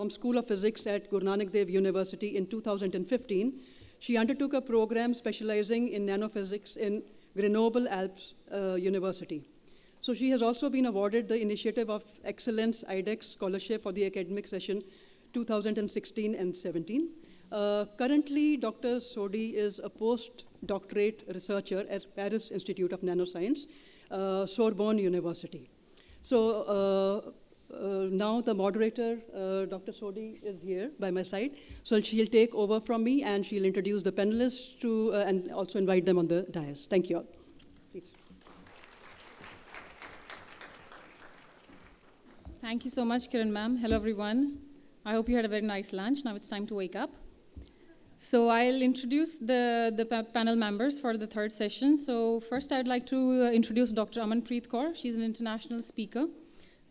from School of Physics at Guru Nanak Dev University in 2015, she undertook a program specializing in nanophysics in Grenoble Alpes University. So she has also been awarded the Initiative of Excellence IDEX Scholarship for the academic session 2016 and 17. Currently, Dr. Sodhi is a postdoctorate researcher at Paris Institute of Nanoscience, Sorbonne University. So now the moderator, Dr. Sodhi, is here by my side. So she'll take over from me and she'll introduce the panelists to, and also invite them on the dais. Thank you all. Please. Thank you so much, Kiran ma'am. Hello, everyone. I hope you had a very nice lunch. Now it's time to wake up. So I'll introduce the panel members for the third session. So first, I'd like to introduce Dr. Amanpreet Kaur. She's an international speaker.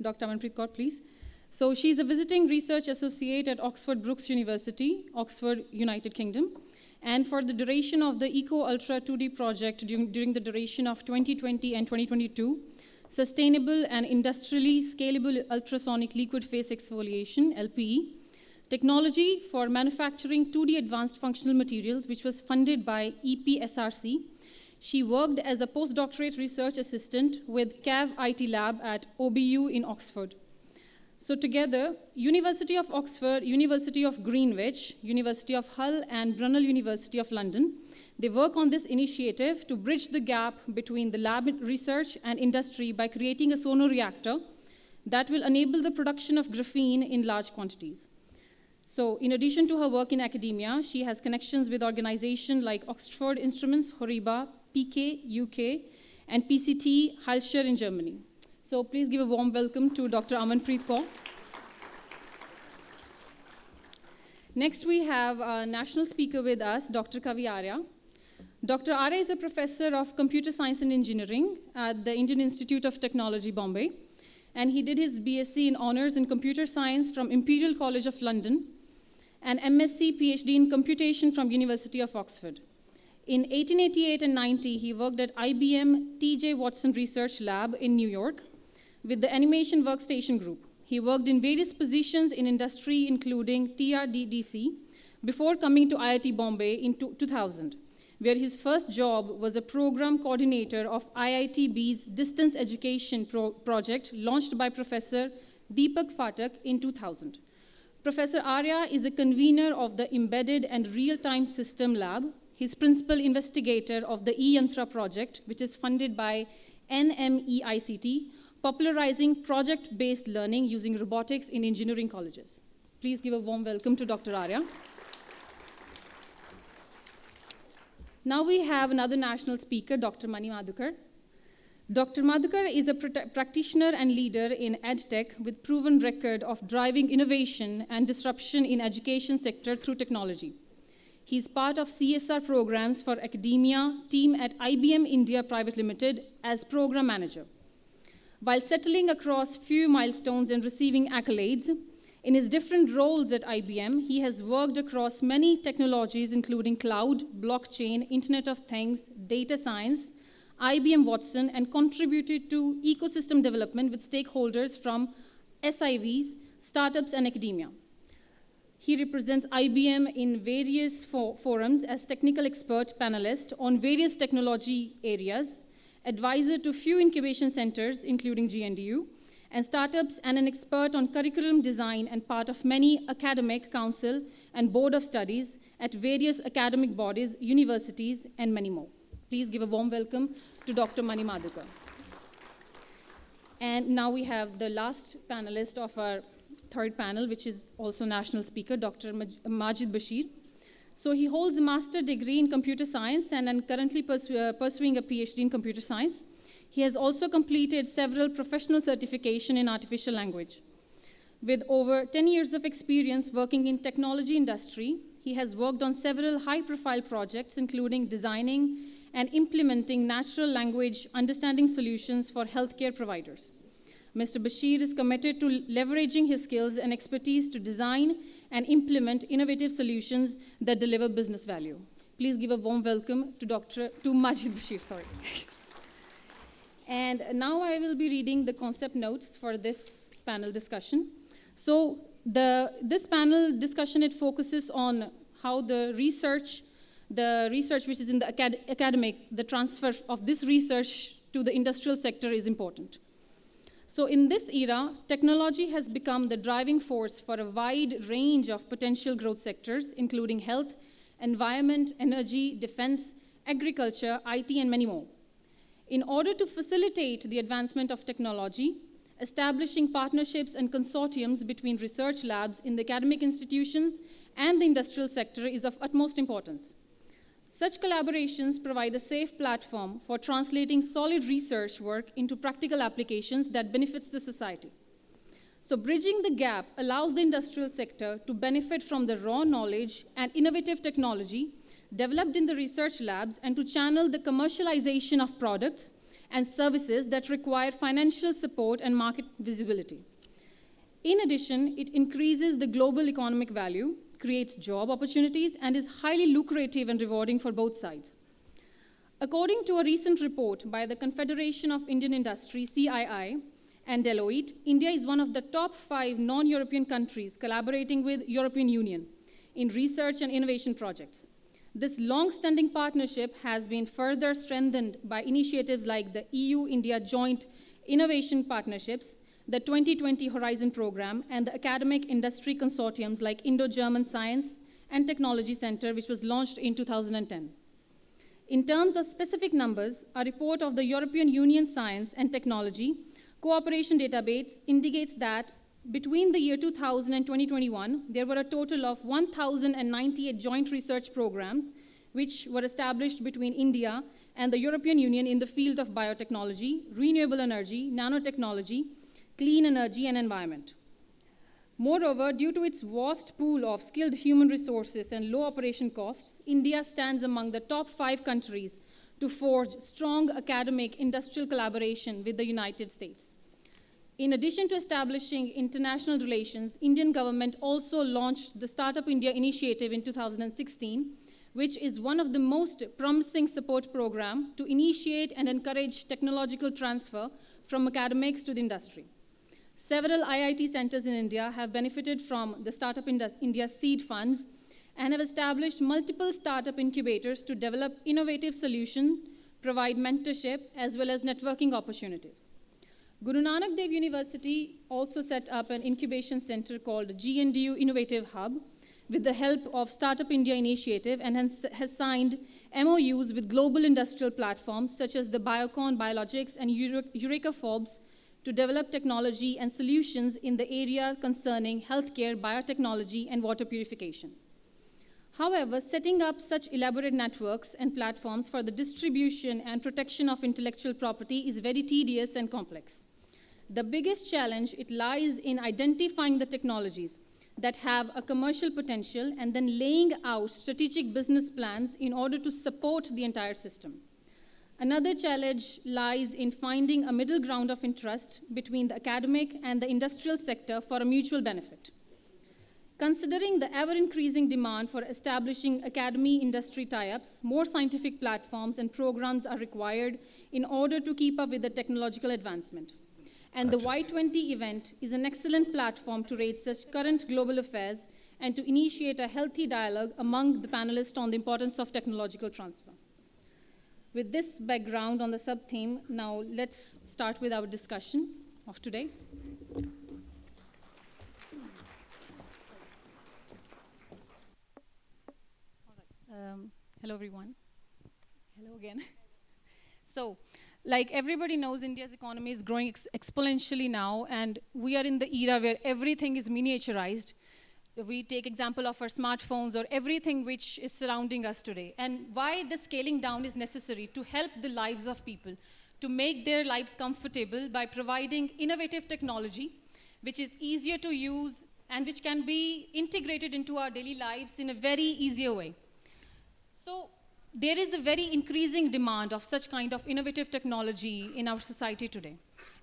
Dr. Amanpreet Kaur, please. So she's a visiting research associate at Oxford Brookes University, Oxford, United Kingdom. And for the duration of the Eco Ultra 2D project during the duration of 2020 and 2022, Sustainable and Industrially Scalable Ultrasonic Liquid Phase Exfoliation, LPE, Technology for Manufacturing 2D Advanced Functional Materials, which was funded by EPSRC. She worked as a postdoctorate research assistant with CAV IT Lab at OBU in Oxford. So together, University of Oxford, University of Greenwich, University of Hull, and Brunel University of London, they work on this initiative to bridge the gap between the lab research and industry by creating a sonoreactor that will enable the production of graphene in large quantities. So in addition to her work in academia, she has connections with organizations like Oxford Instruments, Horiba, PK, UK, and PCT, Heilscher in Germany. So please give a warm welcome to Dr. Amanpreet Kaur. Next, we have a national speaker with us, Dr. Kavi Arya. Dr. Arya is a professor of computer science and engineering at the Indian Institute of Technology, Bombay. And he did his BSc in honors in computer science from Imperial College of London, and MSc PhD in computation from University of Oxford. In 1888 and 90, he worked at IBM T.J. Watson Research Lab in New York with the Animation Workstation Group. He worked in various positions in industry, including TRDDC, before coming to IIT Bombay in 2000, where his first job was a program coordinator of IITB's distance education project launched by Professor Deepak Phatak in 2000. Professor Arya is a convener of the Embedded and Real-Time System Lab. He's principal investigator of the eYantra project, which is funded by NMEICT, popularizing project-based learning using robotics in engineering colleges. Please give a warm welcome to Dr. Arya. Now we have another national speaker, Dr. Madhukar. Dr. Madhukar is a practitioner and leader in EdTech with proven record of driving innovation and disruption in education sector through technology. He's part of CSR programs for academia team at IBM India Private Limited as program manager. While settling across few milestones and receiving accolades, in his different roles at IBM, he has worked across many technologies, including cloud, blockchain, Internet of Things, data science, IBM Watson, and contributed to ecosystem development with stakeholders from SIVs, startups, and academia. He represents IBM in various forums as technical expert panelist on various technology areas, advisor to few incubation centers, including GNDU, and startups, and an expert on curriculum design and part of many academic council and board of studies at various academic bodies, universities, and many more. Please give a warm welcome to Dr. Mani Madhukar. And now we have the last panelist of our third panel, which is also national speaker, Dr. Maajid Bashir. So he holds a master's degree in computer science and is currently pursuing a PhD in computer science. He has also completed several professional certifications in artificial language. With over 10 years of experience working in technology industry, he has worked on several high-profile projects, including designing and implementing natural language understanding solutions for healthcare providers. Mr. Bashir is committed to leveraging his skills and expertise to design and implement innovative solutions that deliver business value. Please give a warm welcome to Maajid Bashir. And now I will be reading the concept notes for this panel discussion. So this panel discussion, it focuses on how the research which is in the academic, the transfer of this research to the industrial sector is important. So in this era, technology has become the driving force for a wide range of potential growth sectors, including health, environment, energy, defense, agriculture, IT, and many more. In order to facilitate the advancement of technology, establishing partnerships and consortiums between research labs in the academic institutions and the industrial sector is of utmost importance. Such collaborations provide a safe platform for translating solid research work into practical applications that benefits the society. So bridging the gap allows the industrial sector to benefit from the raw knowledge and innovative technology developed in the research labs and to channel the commercialization of products and services that require financial support and market visibility. In addition, it increases the global economic value, creates job opportunities, and is highly lucrative and rewarding for both sides. According to a recent report by the Confederation of Indian Industry, CII, and Deloitte, India is one of the top 5 non-European countries collaborating with European Union in research and innovation projects. This long-standing partnership has been further strengthened by initiatives like the EU-India Joint Innovation Partnerships, the 2020 Horizon Program, and the academic industry consortiums like Indo-German Science and Technology Center, which was launched in 2010. In terms of specific numbers, a report of the European Union Science and Technology Cooperation Database indicates that between the year 2000 and 2021, there were a total of 1,098 joint research programs which were established between India and the European Union in the field of biotechnology, renewable energy, nanotechnology, clean energy, and environment. Moreover, due to its vast pool of skilled human resources and low operation costs, India stands among the top 5 countries to forge strong academic industrial collaboration with the United States. In addition to establishing international relations, Indian government also launched the Startup India initiative in 2016, which is one of the most promising support programs to initiate and encourage technological transfer from academics to the industry. Several IIT centers in India have benefited from the Startup India seed funds and have established multiple startup incubators to develop innovative solutions, provide mentorship, as well as networking opportunities. Guru Nanak Dev University also set up an incubation center called GNDU Innovative Hub with the help of Startup India initiative and has signed MOUs with global industrial platforms such as the Biocon Biologics and Eureka Forbes to develop technology and solutions in the area concerning healthcare, biotechnology, and water purification. However, setting up such elaborate networks and platforms for the distribution and protection of intellectual property is very tedious and complex. The biggest challenge, it lies in identifying the technologies that have a commercial potential and then laying out strategic business plans in order to support the entire system. Another challenge lies in finding a middle ground of interest between the academic and the industrial sector for a mutual benefit. Considering the ever-increasing demand for establishing academy-industry tie-ups, more scientific platforms and programs are required in order to keep up with the technological advancement. And the Y20 event is an excellent platform to raise such current global affairs and to initiate a healthy dialogue among the panelists on the importance of technological transfer. With this background on the sub-theme, now let's start with our discussion of today. Hello, everyone. Hello again. So, like everybody knows, India's economy is growing exponentially now, and we are in the era where everything is miniaturized. We take example of our smartphones or everything which is surrounding us today. And why the scaling down is necessary to help the lives of people, to make their lives comfortable by providing innovative technology, which is easier to use and which can be integrated into our daily lives in a very easier way. So there is a very increasing demand of such kind of innovative technology in our society today.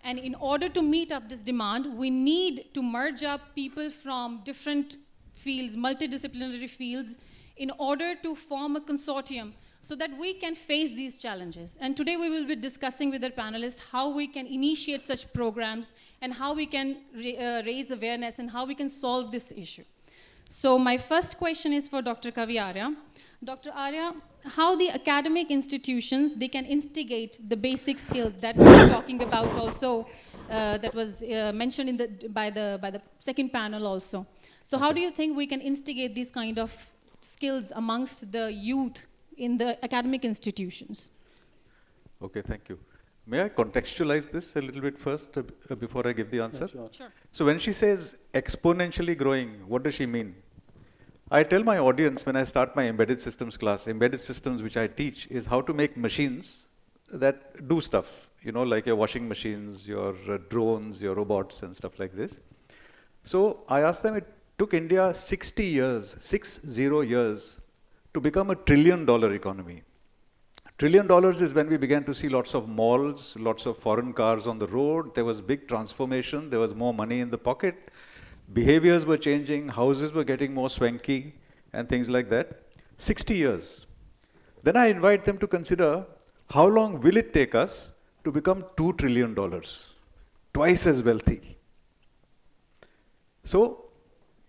And in order to meet up this demand, we need to merge up people from different fields, multidisciplinary fields, in order to form a consortium so that we can face these challenges. And today we will be discussing with our panelists how we can initiate such programs and how we can raise awareness and how we can solve this issue. So my first question is for Dr. Kavi Arya. Dr. Arya, how the academic institutions, they can instigate the basic skills that we were talking about also, that was mentioned by the second panel also. So how do you think we can instigate these kind of skills amongst the youth in the academic institutions? Okay, thank you. May I contextualize this a little bit first before I give the answer? Yeah, Sure. So when she says exponentially growing, what does she mean? I tell my audience when I start my embedded systems class, embedded systems which I teach is how to make machines that do stuff, like your washing machines, your drones, your robots and stuff like this. So I asked them, it took India 60 years to become $1 trillion economy. $1 trillion is when we began to see lots of malls, lots of foreign cars on the road. There was big transformation. There was more money in the pocket. Behaviors were changing. Houses were getting more swanky and things like that. 60 years. Then I invite them to consider how long will it take us to become $2 trillion, twice as wealthy. So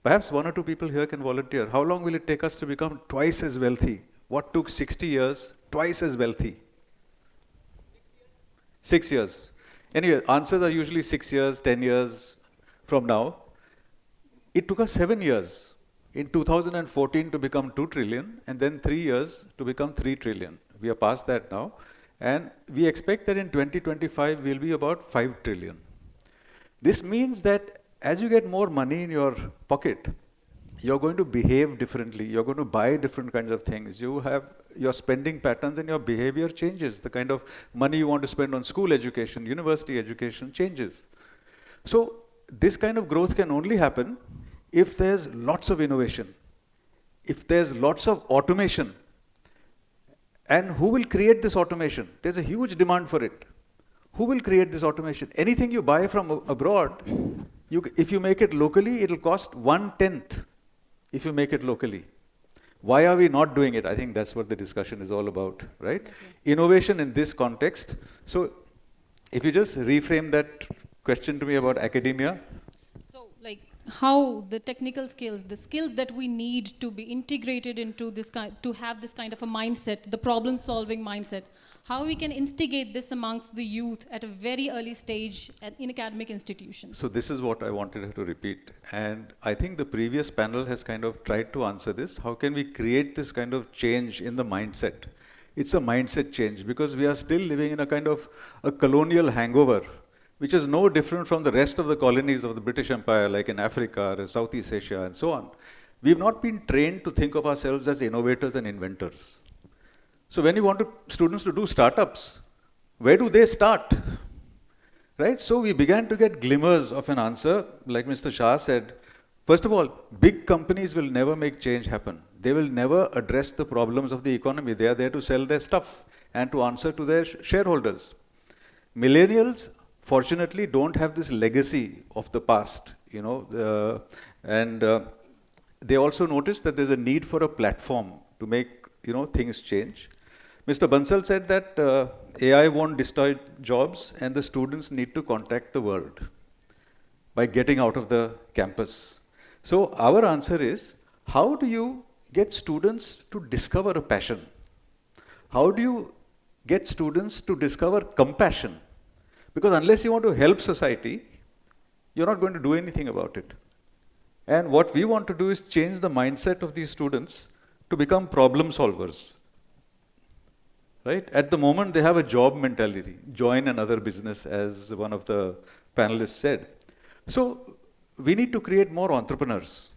perhaps one or two people here can volunteer. How long will it take us to become twice as wealthy? What took 60 years, twice as wealthy? 6 years. Anyway, answers are usually 6 years, 10 years from now. It took us 7 years in 2014 to become 2 trillion and then 3 years to become 3 trillion. We are past that now. And we expect that in 2025 we'll be about 5 trillion. This means that as you get more money in your pocket, you're going to behave differently. You're going to buy different kinds of things. You have your spending patterns and your behavior changes. The kind of money you want to spend on school education, university education changes. So this kind of growth can only happen if there's lots of innovation, if there's lots of automation. And who will create this automation? There's a huge demand for it. Who will create this automation? Anything you buy from abroad, if you make it locally, it'll cost 1/10 if you make it locally. Why are we not doing it? I think that's what the discussion is all about, right? Okay. Innovation in this context. So if you just reframe that question to me about academia. So like how the technical skills, the skills that we need to be integrated into this kind, to have this kind of a mindset, the problem solving mindset, how we can instigate this amongst the youth at a very early stage in academic institutions. So this is what I wanted her to repeat. And I think the previous panel has kind of tried to answer this. How can we create this kind of change in the mindset? It's a mindset change because we are still living in a kind of a colonial hangover, which is no different from the rest of the colonies of the British Empire, like in Africa or Southeast Asia and so on. We've not been trained to think of ourselves as innovators and inventors. So when you want students to do startups, where do they start? Right? So we began to get glimmers of an answer, like Mr. Shah said. First of all, big companies will never make change happen. They will never address the problems of the economy. They are there to sell their stuff and to answer to their shareholders. Millennials, fortunately, don't have this legacy of the past, they also notice that there's a need for a platform to make, things change. Mr. Bansal said that AI won't destroy jobs and the students need to contact the world by getting out of the campus. So our answer is, how do you get students to discover a passion? How do you get students to discover compassion? Because unless you want to help society, you're not going to do anything about it. And what we want to do is change the mindset of these students to become problem solvers. Right? At the moment, they have a job mentality, join another business, as one of the panelists said. So we need to create more entrepreneurs.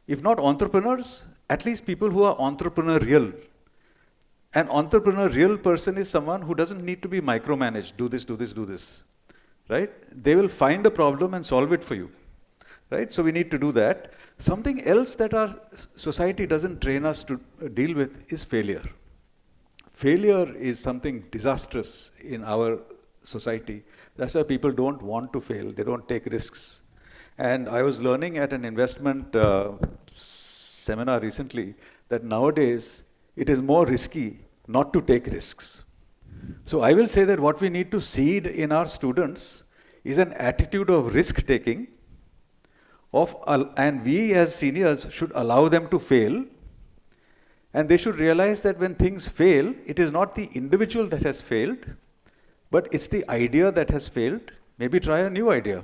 If not entrepreneurs, at least people who are entrepreneurial. An entrepreneurial person is someone who doesn't need to be micromanaged, do this, do this, do this. Right? They will find a problem and solve it for you. Right? So we need to do that. Something else that our society doesn't train us to deal with is failure. Failure is something disastrous in our society. That's why people don't want to fail. They don't take risks. And I was learning at an investment seminar recently that nowadays it is more risky not to take risks. So I will say that what we need to seed in our students is an attitude of risk-taking, and we as seniors should allow them to fail, and they should realize that when things fail, it is not the individual that has failed, but it's the idea that has failed. Maybe try a new idea,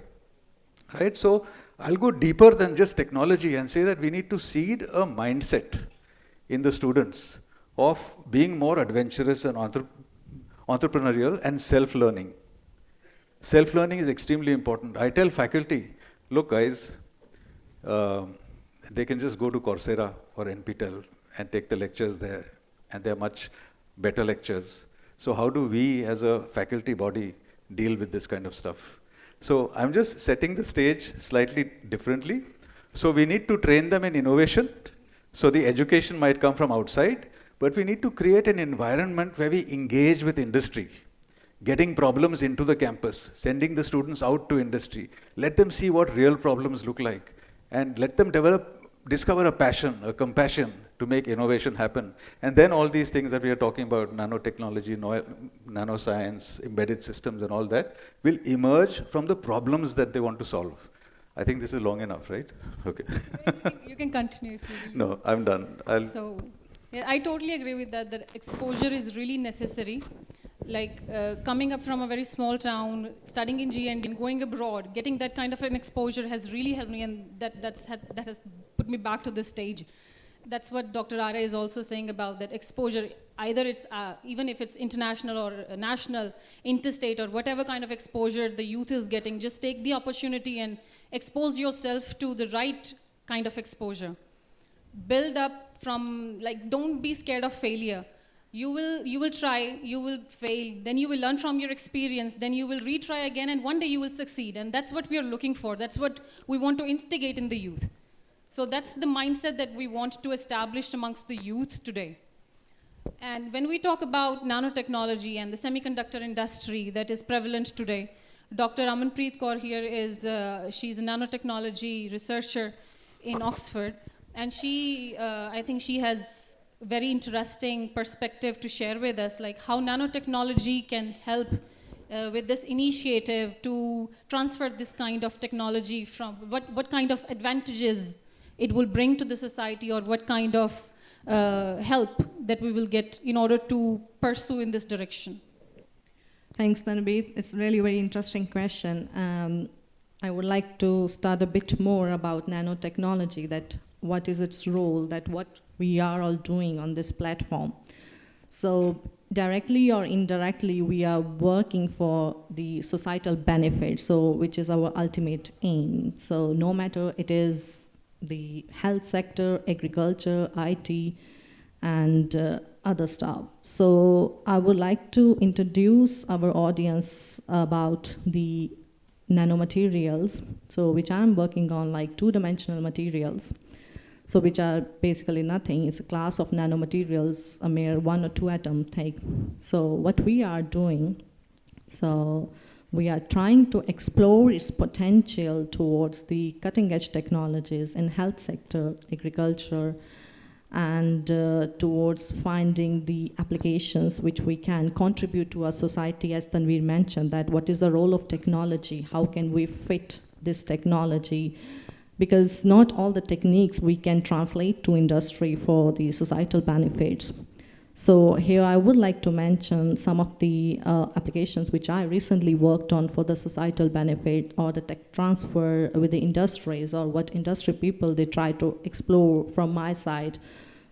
right? So I'll go deeper than just technology and say that we need to seed a mindset in the students of being more adventurous and entrepreneurial and self-learning. Self-learning is extremely important. I tell faculty, look guys, they can just go to Coursera or NPTEL and take the lectures there, and they're much better lectures. So how do we as a faculty body deal with this kind of stuff? So I'm just setting the stage slightly differently. So we need to train them in innovation. So the education might come from outside, but we need to create an environment where we engage with industry, getting problems into the campus, sending the students out to industry, let them see what real problems look like, and let them discover a passion, a compassion to make innovation happen. And then all these things that we are talking about, nanotechnology, nanoscience, embedded systems and all that, will emerge from the problems that they want to solve. I think this is long enough, right? Okay. You can continue if you really. No, I'm done. So, yeah, I totally agree with that, that exposure is really necessary. Like coming up from a very small town, studying in GNDU and going abroad, getting that kind of an exposure has really helped me, and that has put me back to this stage. That's what Dr. Arya is also saying about that exposure. Either it's, even if it's international or national, interstate, or whatever kind of exposure the youth is getting, just take the opportunity and expose yourself to the right kind of exposure. Build up from, like, don't be scared of failure. You will try, you will fail, then you will learn from your experience, then you will retry again, and one day you will succeed. And that's what we are looking for. That's what we want to instigate in the youth. So that's the mindset that we want to establish amongst the youth today. And when we talk about nanotechnology and the semiconductor industry that is prevalent today, Dr. Amanpreet Kaur here is, she's a nanotechnology researcher in Oxford. And she, I think she has very interesting perspective to share with us, like how nanotechnology can help with this initiative to transfer this kind of technology from, what kind of advantages it will bring to the society, or what kind of help that we will get in order to pursue in this direction. Thanks, Tanbir. It's really a very interesting question. I would like to start a bit more about nanotechnology, that what is its role, that what we are all doing on this platform. So directly or indirectly, we are working for the societal benefit, so which is our ultimate aim. So no matter it is the health sector, agriculture, IT, and other stuff. So I would like to introduce our audience about the nanomaterials, so which I'm working on, like two-dimensional materials, so which are basically nothing. It's a class of nanomaterials, a mere 1 or 2 atom thick. So what we are doing, so we are trying to explore its potential towards the cutting-edge technologies in health sector, agriculture, and towards finding the applications which we can contribute to our society, as Tanbir mentioned, that what is the role of technology, how can we fit this technology, because not all the techniques we can translate to industry for the societal benefits. So here I would like to mention some of the applications which I recently worked on for the societal benefit, or the tech transfer with the industries, or what industry people they try to explore from my side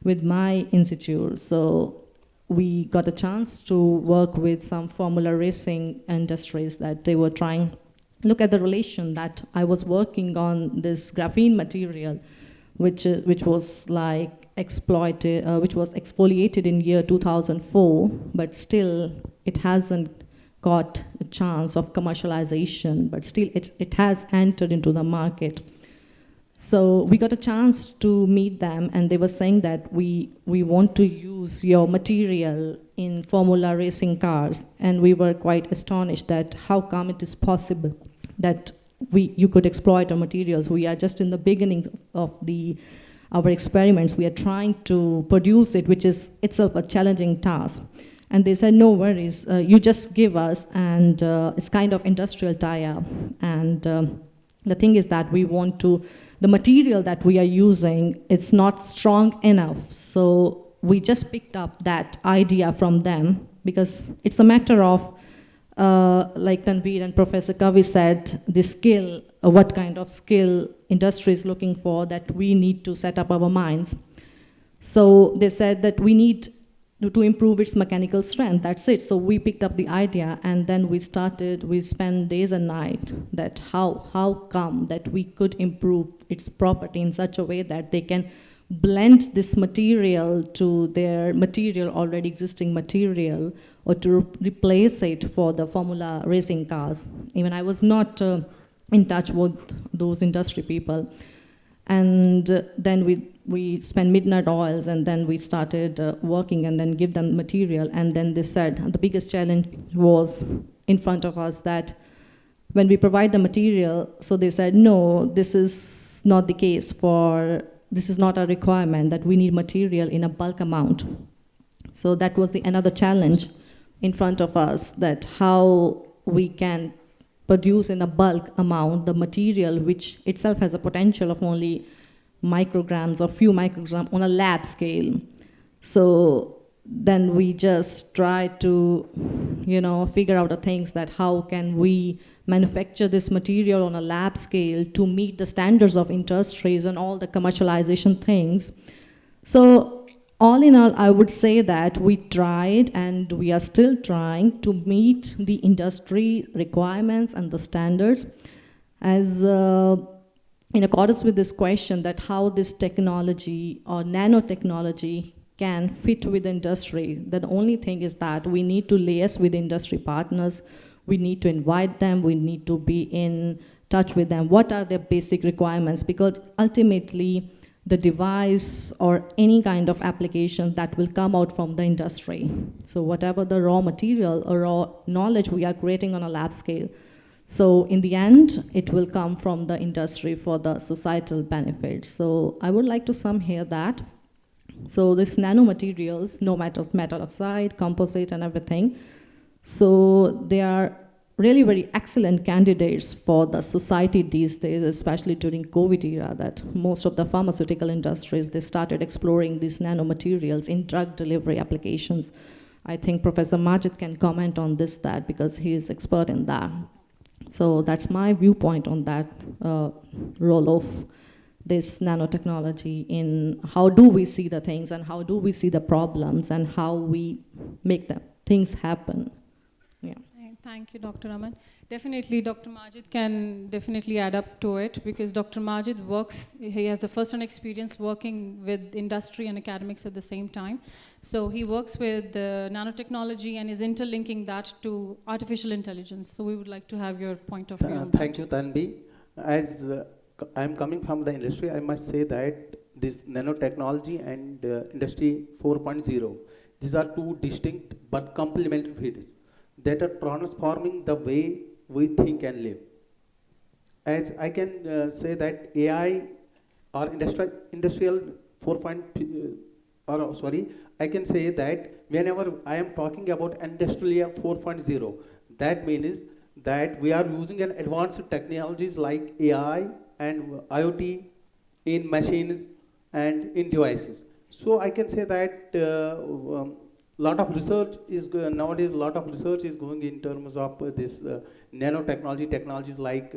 with my institute. So we got a chance to work with some formula racing industries that they were trying. Look at the relation that I was working on this graphene material, which was like exploited, which was exfoliated in year 2004, but still it hasn't got a chance of commercialization, but still it has entered into the market. So we got a chance to meet them, and they were saying that we want to use your material in formula racing cars, and we were quite astonished that how come it is possible that you could exploit our materials. We are just in the beginning of the our experiments. We are trying to produce it, which is itself a challenging task. And they said, no worries, you just give us, and it's kind of industrial tie-up. And the thing is that we want to, the material that we are using, it's not strong enough. So we just picked up that idea from them, because it's a matter of, like Tanbir and Professor Kavi said, the skill, what kind of skill industry is looking for, that we need to set up our minds. So they said that we need to improve its mechanical strength, that's it. So we picked up the idea, and then we spent days and nights that how come that we could improve its property in such a way that they can blend this material to their material, already existing material, or to replace it for the Formula racing cars. Even I was not in touch with those industry people. And then we spent midnight oils, and then we started working, and then give them material. And then they said the biggest challenge was in front of us, that when we provide the material, so they said, no, this is not the case this is not a requirement, that we need material in a bulk amount. So that was another challenge in front of us, that how we can produce in a bulk amount the material which itself has a potential of only micrograms or few micrograms on a lab scale. So then we just try to, figure out the things, that how can we manufacture this material on a lab scale to meet the standards of industries and all the commercialization things. So all in all, I would say that we tried, and we are still trying to meet the industry requirements and the standards, as in accordance with this question, that how this technology or nanotechnology can fit with industry. The only thing is that we need to liaise with industry partners, we need to invite them, we need to be in touch with them. What are their basic requirements? Because ultimately, the device or any kind of application that will come out from the industry. So whatever the raw material or raw knowledge we are creating on a lab scale, so in the end, it will come from the industry for the societal benefit. So I would like to sum here that, so these nanomaterials, no matter metal oxide, composite, and everything, so they are really very excellent candidates for the society these days, especially during COVID era, that most of the pharmaceutical industries, they started exploring these nanomaterials in drug delivery applications. I think Professor Maajid can comment on that, because he is expert in that. So that's my viewpoint on that role of this nanotechnology in how do we see the things, and how do we see the problems, and how we make the things happen. Yeah. Thank you, Dr. Aman. Definitely, Dr. Maajid can definitely add up to it, because Dr. Maajid he has a first-hand experience working with industry and academics at the same time. So he works with nanotechnology and is interlinking that to artificial intelligence. So we would like to have your point of view on that. Thank you, Tanbir. As I'm coming from the industry, I must say that this nanotechnology and industry 4.0, these are two distinct but complementary fields that are transforming the way we think and live. As I can say that AI or industrial 4.0, I can say that whenever I am talking about industrial 4.0, that means that we are using an advanced technologies like AI and IoT in machines and in devices. So I can say that lot of research is nowadays. Lot of research is going in terms of this technologies like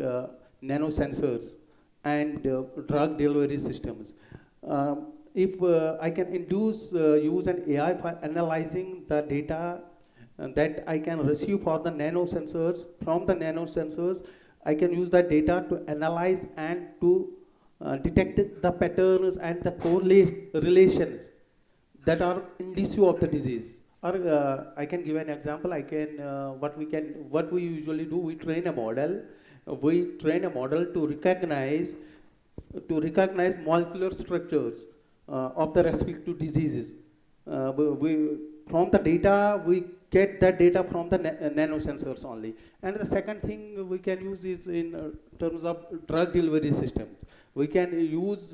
nanosensors and drug delivery systems. If I can use an AI for analyzing the data that I can receive for the nanosensors, from the nanosensors, I can use that data to analyze and to detect the patterns and the relations that are indicative of the disease. Or I can give an example. What we usually do, we train a model. We train a model to recognize molecular structures of the respective diseases. From the data, we get that data from the nanosensors only. And the second thing we can use is in terms of drug delivery systems. We can use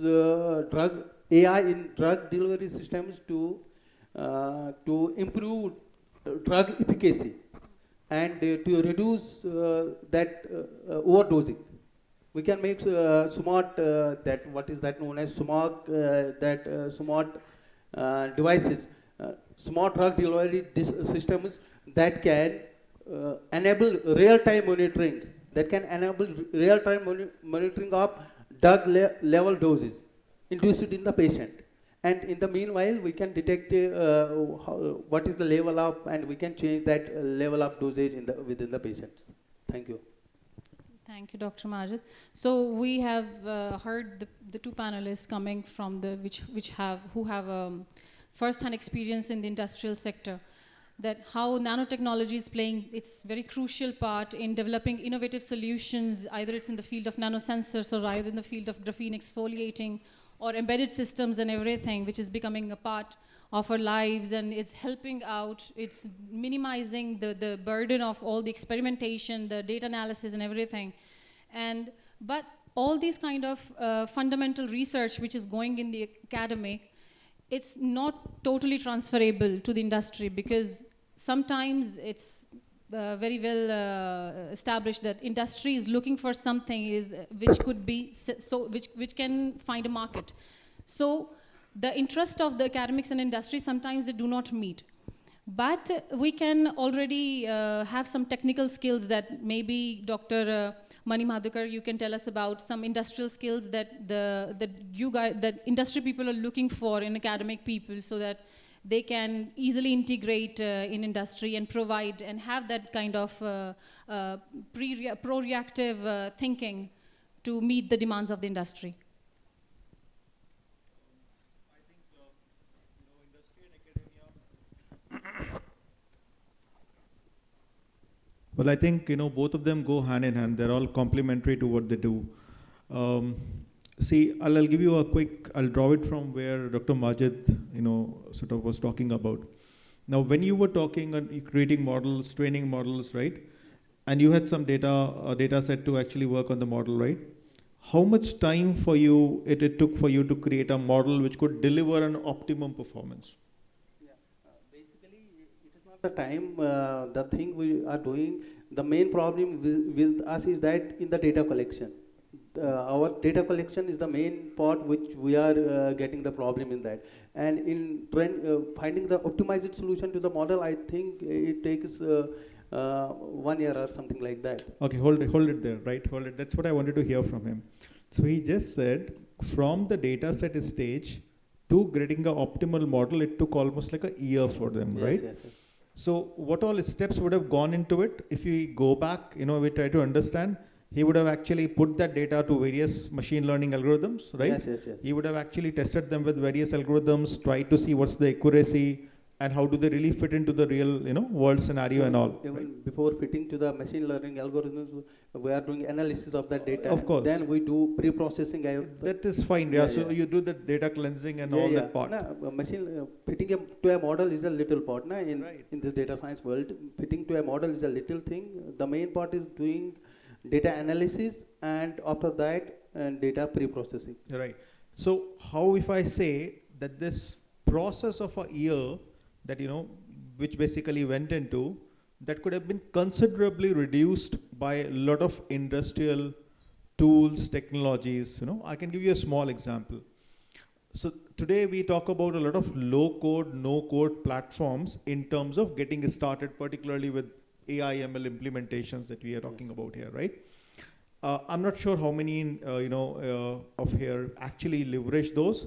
drug AI in drug delivery systems to improve drug efficacy and to reduce overdosing. We can make smart that what is that known as smart smart devices, smart drug delivery systems that can enable real-time monitoring, that can enable real-time monitoring of drug level doses induced in the patient. And in the meanwhile, we can detect what is the level of, and we can change that level of dosage within the patients. Thank you. Thank you, Dr. Maajid. So we have heard the two panelists coming from who have first-hand experience in the industrial sector, that how nanotechnology is playing its very crucial part in developing innovative solutions, either it's in the field of nanosensors or either in the field of graphene exfoliating or embedded systems and everything, which is becoming a part of our lives and is helping out. It's minimizing the burden of all the experimentation, the data analysis and everything. But all these kind of fundamental research which is going in the academic, it's not totally transferable to the industry, because sometimes it's very well established that industry is looking for something which could be which can find a market. So the interest of the academics and industry, sometimes they do not meet. But we can already have some technical skills that maybe Dr. Mani Madhukar, you can tell us about some industrial skills that industry people are looking for in academic people, so that they can easily integrate in industry and provide and have that kind of pro-reactive thinking to meet the demands of the industry. Well, I think, both of them go hand in hand. They're all complementary to what they do. See, I'll give you I'll draw it from where Dr. Maajid, sort of was talking about. Now, when you were talking on creating models, training models, right? And you had some data set to actually work on the model, right? How much time for you it took for you to create a model which could deliver an optimum performance? Basically, it is not the time, the thing we are doing. The main problem with us is that in the data collection. Our data collection is the main part which we are getting the problem in that. And in finding the optimized solution to the model, I think it takes 1 year or something like that. Okay, hold it there, right? Hold it. That's what I wanted to hear from him. So he just said, from the data set stage to getting the optimal model, it took almost like a year for them, yes, right? Yes, yes. So what all steps would have gone into it? If we go back, we try to understand, he would have actually put that data to various machine learning algorithms, right? Yes, yes, yes. He would have actually tested them with various algorithms, tried to see what's the accuracy and how do they really fit into the real, world scenario and all. Even right? before fitting to the machine learning algorithms, we are doing analysis of that data. Of course. Then we do pre-processing. That is fine, yeah. So you do the data cleansing and all that part. No, fitting to a model is a little part. In this data science world, fitting to a model is a little thing. The main part is doing data analysis, and after that, data pre-processing. Right. So how if I say that this process of a year that, which basically went into, that could have been considerably reduced by a lot of industrial tools, technologies, I can give you a small example. So today we talk about a lot of low code, no code platforms in terms of getting started, particularly with AI ML implementations that we are talking about here, right? I'm not sure how many, of here actually leverage those,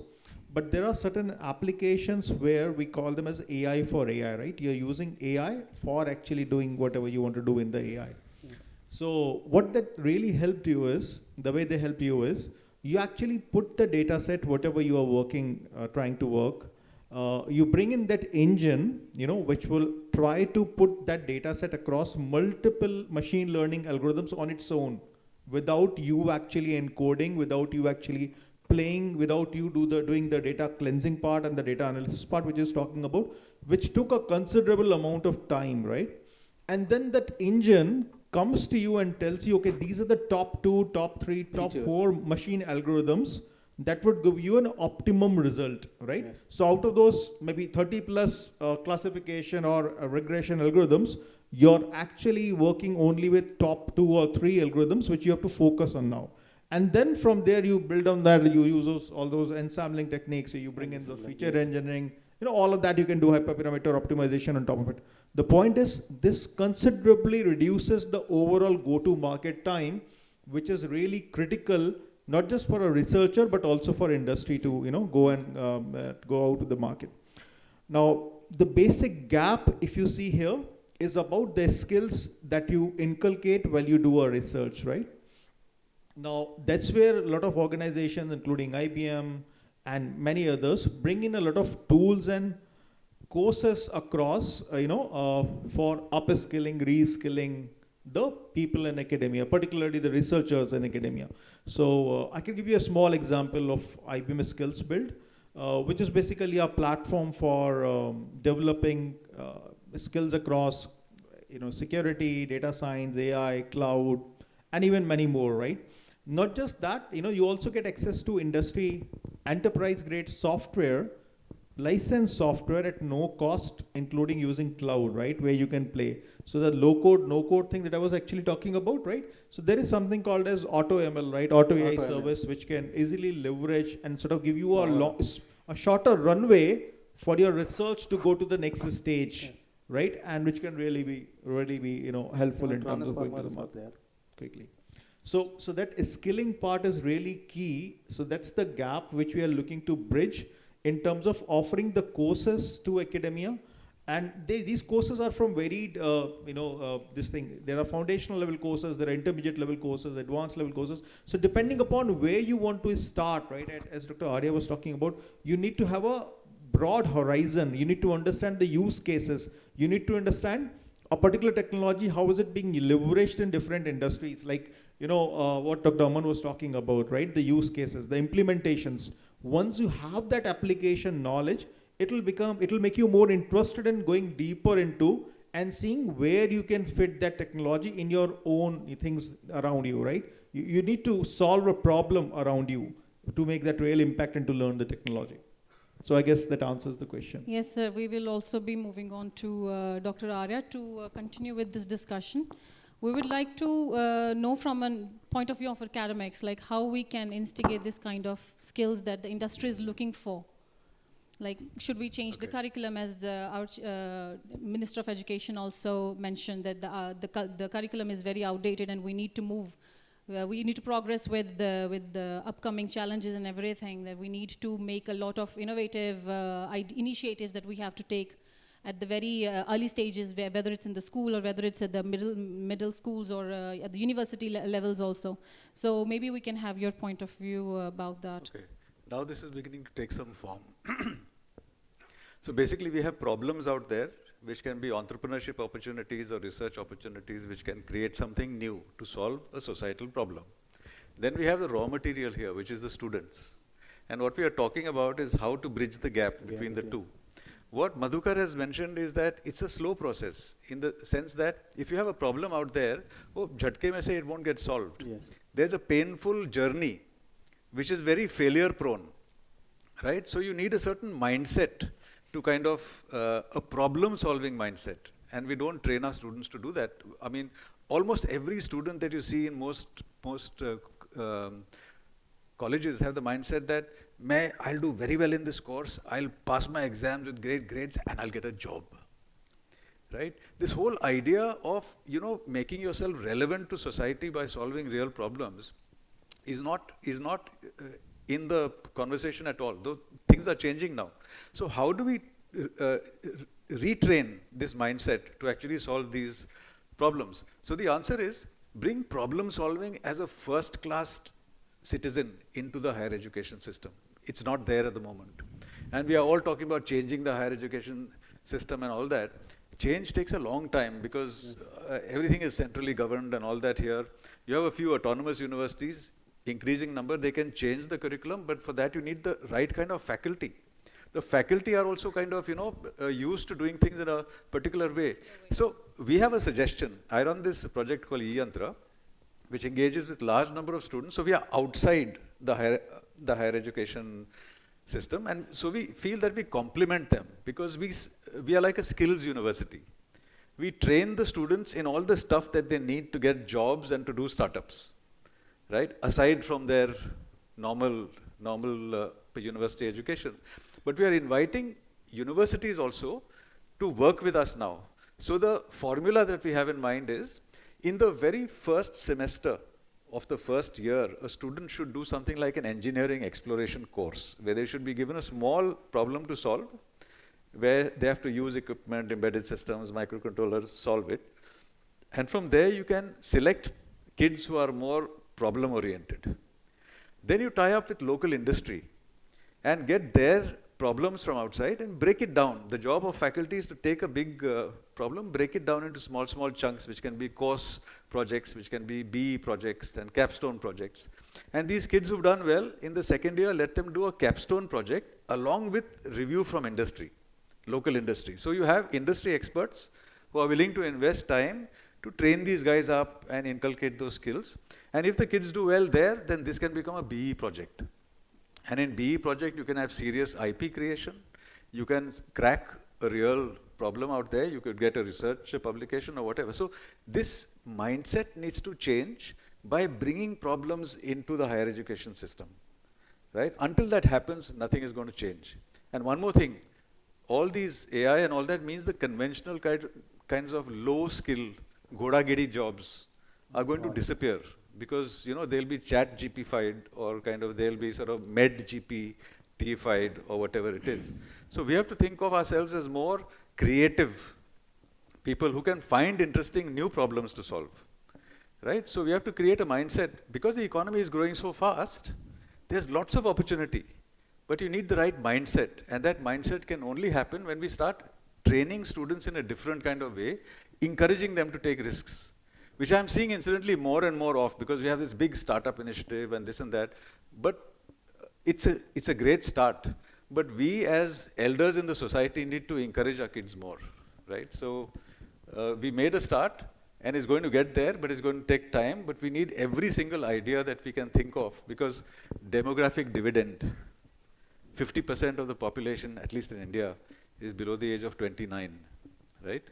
but there are certain applications where we call them as AI for AI, right? You're using AI for actually doing whatever you want to do in the AI. Yes. So what that really helped you is, the way they help you is, you actually put the data set, whatever you are working, trying to work, you bring in that engine, which will try to put that data set across multiple machine learning algorithms on its own, without you actually encoding, without you actually playing, without you doing the data cleansing part and the data analysis part, which is talking about, which took a considerable amount of time, right? And then that engine comes to you and tells you, okay, these are the top 2, top 3, top 4 machine algorithms that would give you an optimum result, right? Yes. So out of those maybe 30 plus classification or regression algorithms, you're actually working only with top 2 or 3 algorithms which you have to focus on now. And then from there you build on that, you use all those ensembling techniques, so you bring in the feature engineering, all of that you can do hyperparameter optimization on top of it. The point is, this considerably reduces the overall go-to-market time, which is really critical, not just for a researcher, but also for industry to go and go out to the market. Now, the basic gap, if you see here, is about the skills that you inculcate while you do a research, right? Now, that's where a lot of organizations, including IBM and many others, bring in a lot of tools and courses across, for upskilling, reskilling the people in academia, particularly the researchers in academia. So I can give you a small example of IBM Skills Build, which is basically a platform for developing skills across, security, data science, AI, cloud, and even many more, right? Not just that, you also get access to industry enterprise-grade software, licensed software at no cost, including using cloud, right, where you can play. So the low-code, no-code thing that I was actually talking about, right? So there is something called as AutoML, right, Auto AI service, which can easily leverage and sort of give you a shorter runway for your research to go to the next stage, right, and which can really be helpful in terms of going to the market quickly. So that skilling part is really key. So that's the gap which we are looking to bridge in terms of offering the courses to academia. And these courses are from varied, there are foundational level courses, there are intermediate level courses, advanced level courses. So depending upon where you want to start, right, as Dr. Arya was talking about, you need to have a broad horizon. You need to understand the use cases. You need to understand a particular technology, how is it being leveraged in different industries, like, what Dr. Aman was talking about, right? The use cases, the implementations. Once you have that application knowledge, it'll make you more interested in going deeper into and seeing where you can fit that technology in your own things around you, right? You need to solve a problem around you to make that real impact and to learn the technology. So I guess that answers the question. Yes, sir. We will also be moving on to Dr. Arya to continue with this discussion. We would like to know from a point of view of academics, like how we can instigate this kind of skills that the industry is looking for. Like, should we change the curriculum, as our Minister of Education also mentioned that the curriculum is very outdated and we need to move. We need to progress with the upcoming challenges and everything, that we need to make a lot of innovative initiatives that we have to take at the very early stages, whether it's in the school or whether it's at the middle schools or at the university levels also. So maybe we can have your point of view about that. Okay. Now this is beginning to take some form. So basically we have problems out there which can be entrepreneurship opportunities or research opportunities which can create something new to solve a societal problem. Then we have the raw material here, which is the students. And what we are talking about is how to bridge the gap between the two. What Madhukar has mentioned is that it's a slow process, in the sense that if you have a problem out there, jhatke mein se it won't get solved. Yes. There's a painful journey which is very failure prone, right? So you need a certain mindset to kind of a problem solving mindset. And we don't train our students to do that. I mean, almost every student that you see in most colleges have the mindset that I'll do very well in this course, I'll pass my exams with great grades and I'll get a job, right? This whole idea of, making yourself relevant to society by solving real problems is not in the conversation at all, though things are changing now. So how do we retrain this mindset to actually solve these problems? So the answer is, bring problem solving as a first-class citizen into the higher education system. It's not there at the moment. And we are all talking about changing the higher education system and all that. Change takes a long time because everything is centrally governed and all that here. You have a few autonomous universities, increasing number, they can change the curriculum, but for that you need the right kind of faculty. The faculty are also kind of, used to doing things in a particular way. So we have a suggestion. I run this project called E-Yantra, which engages with large number of students. So we are outside the the higher education system. And so we feel that we complement them because we are like a skills university. We train the students in all the stuff that they need to get jobs and to do startups, right? Aside from their normal university education. But we are inviting universities also to work with us now. So the formula that we have in mind is, in the very first semester of the first year, a student should do something like an engineering exploration course, where they should be given a small problem to solve, where they have to use equipment, embedded systems, microcontrollers, solve it. And from there, you can select kids who are more problem-oriented. Then you tie up with local industry and get their problems from outside and break it down. The job of faculty is to take a big problem, break it down into small, small chunks, which can be course projects, which can be BE projects and capstone projects. And these kids who've done well, in the second year, let them do a capstone project along with review from industry, local industry. So you have industry experts who are willing to invest time to train these guys up and inculcate those skills. And if the kids do well there, then this can become a BE project. And in BE project, you can have serious IP creation. You can crack a real problem out there. You could get a research publication or whatever. So this mindset needs to change by bringing problems into the higher education system, right? Until that happens, nothing is going to change. And one more thing, all these AI and all that means the conventional kinds of low skill, Ghodagiri jobs are going to disappear. Because they'll be chat GP-fied or they'll be sort of med GPT-fied or whatever it is. So we have to think of ourselves as more creative people who can find interesting new problems to solve, right? So we have to create a mindset. Because the economy is growing so fast, there's lots of opportunity, but you need the right mindset. And that mindset can only happen when we start training students in a different kind of way, encouraging them to take risks. Which I'm seeing incidentally more and more of, because we have this big startup initiative and this and that. But it's a great start. But we as elders in the society need to encourage our kids more, right? So we made a start and it's going to get there, but it's going to take time. But we need every single idea that we can think of, because demographic dividend, 50% of the population, at least in India, is below the age of 29, right?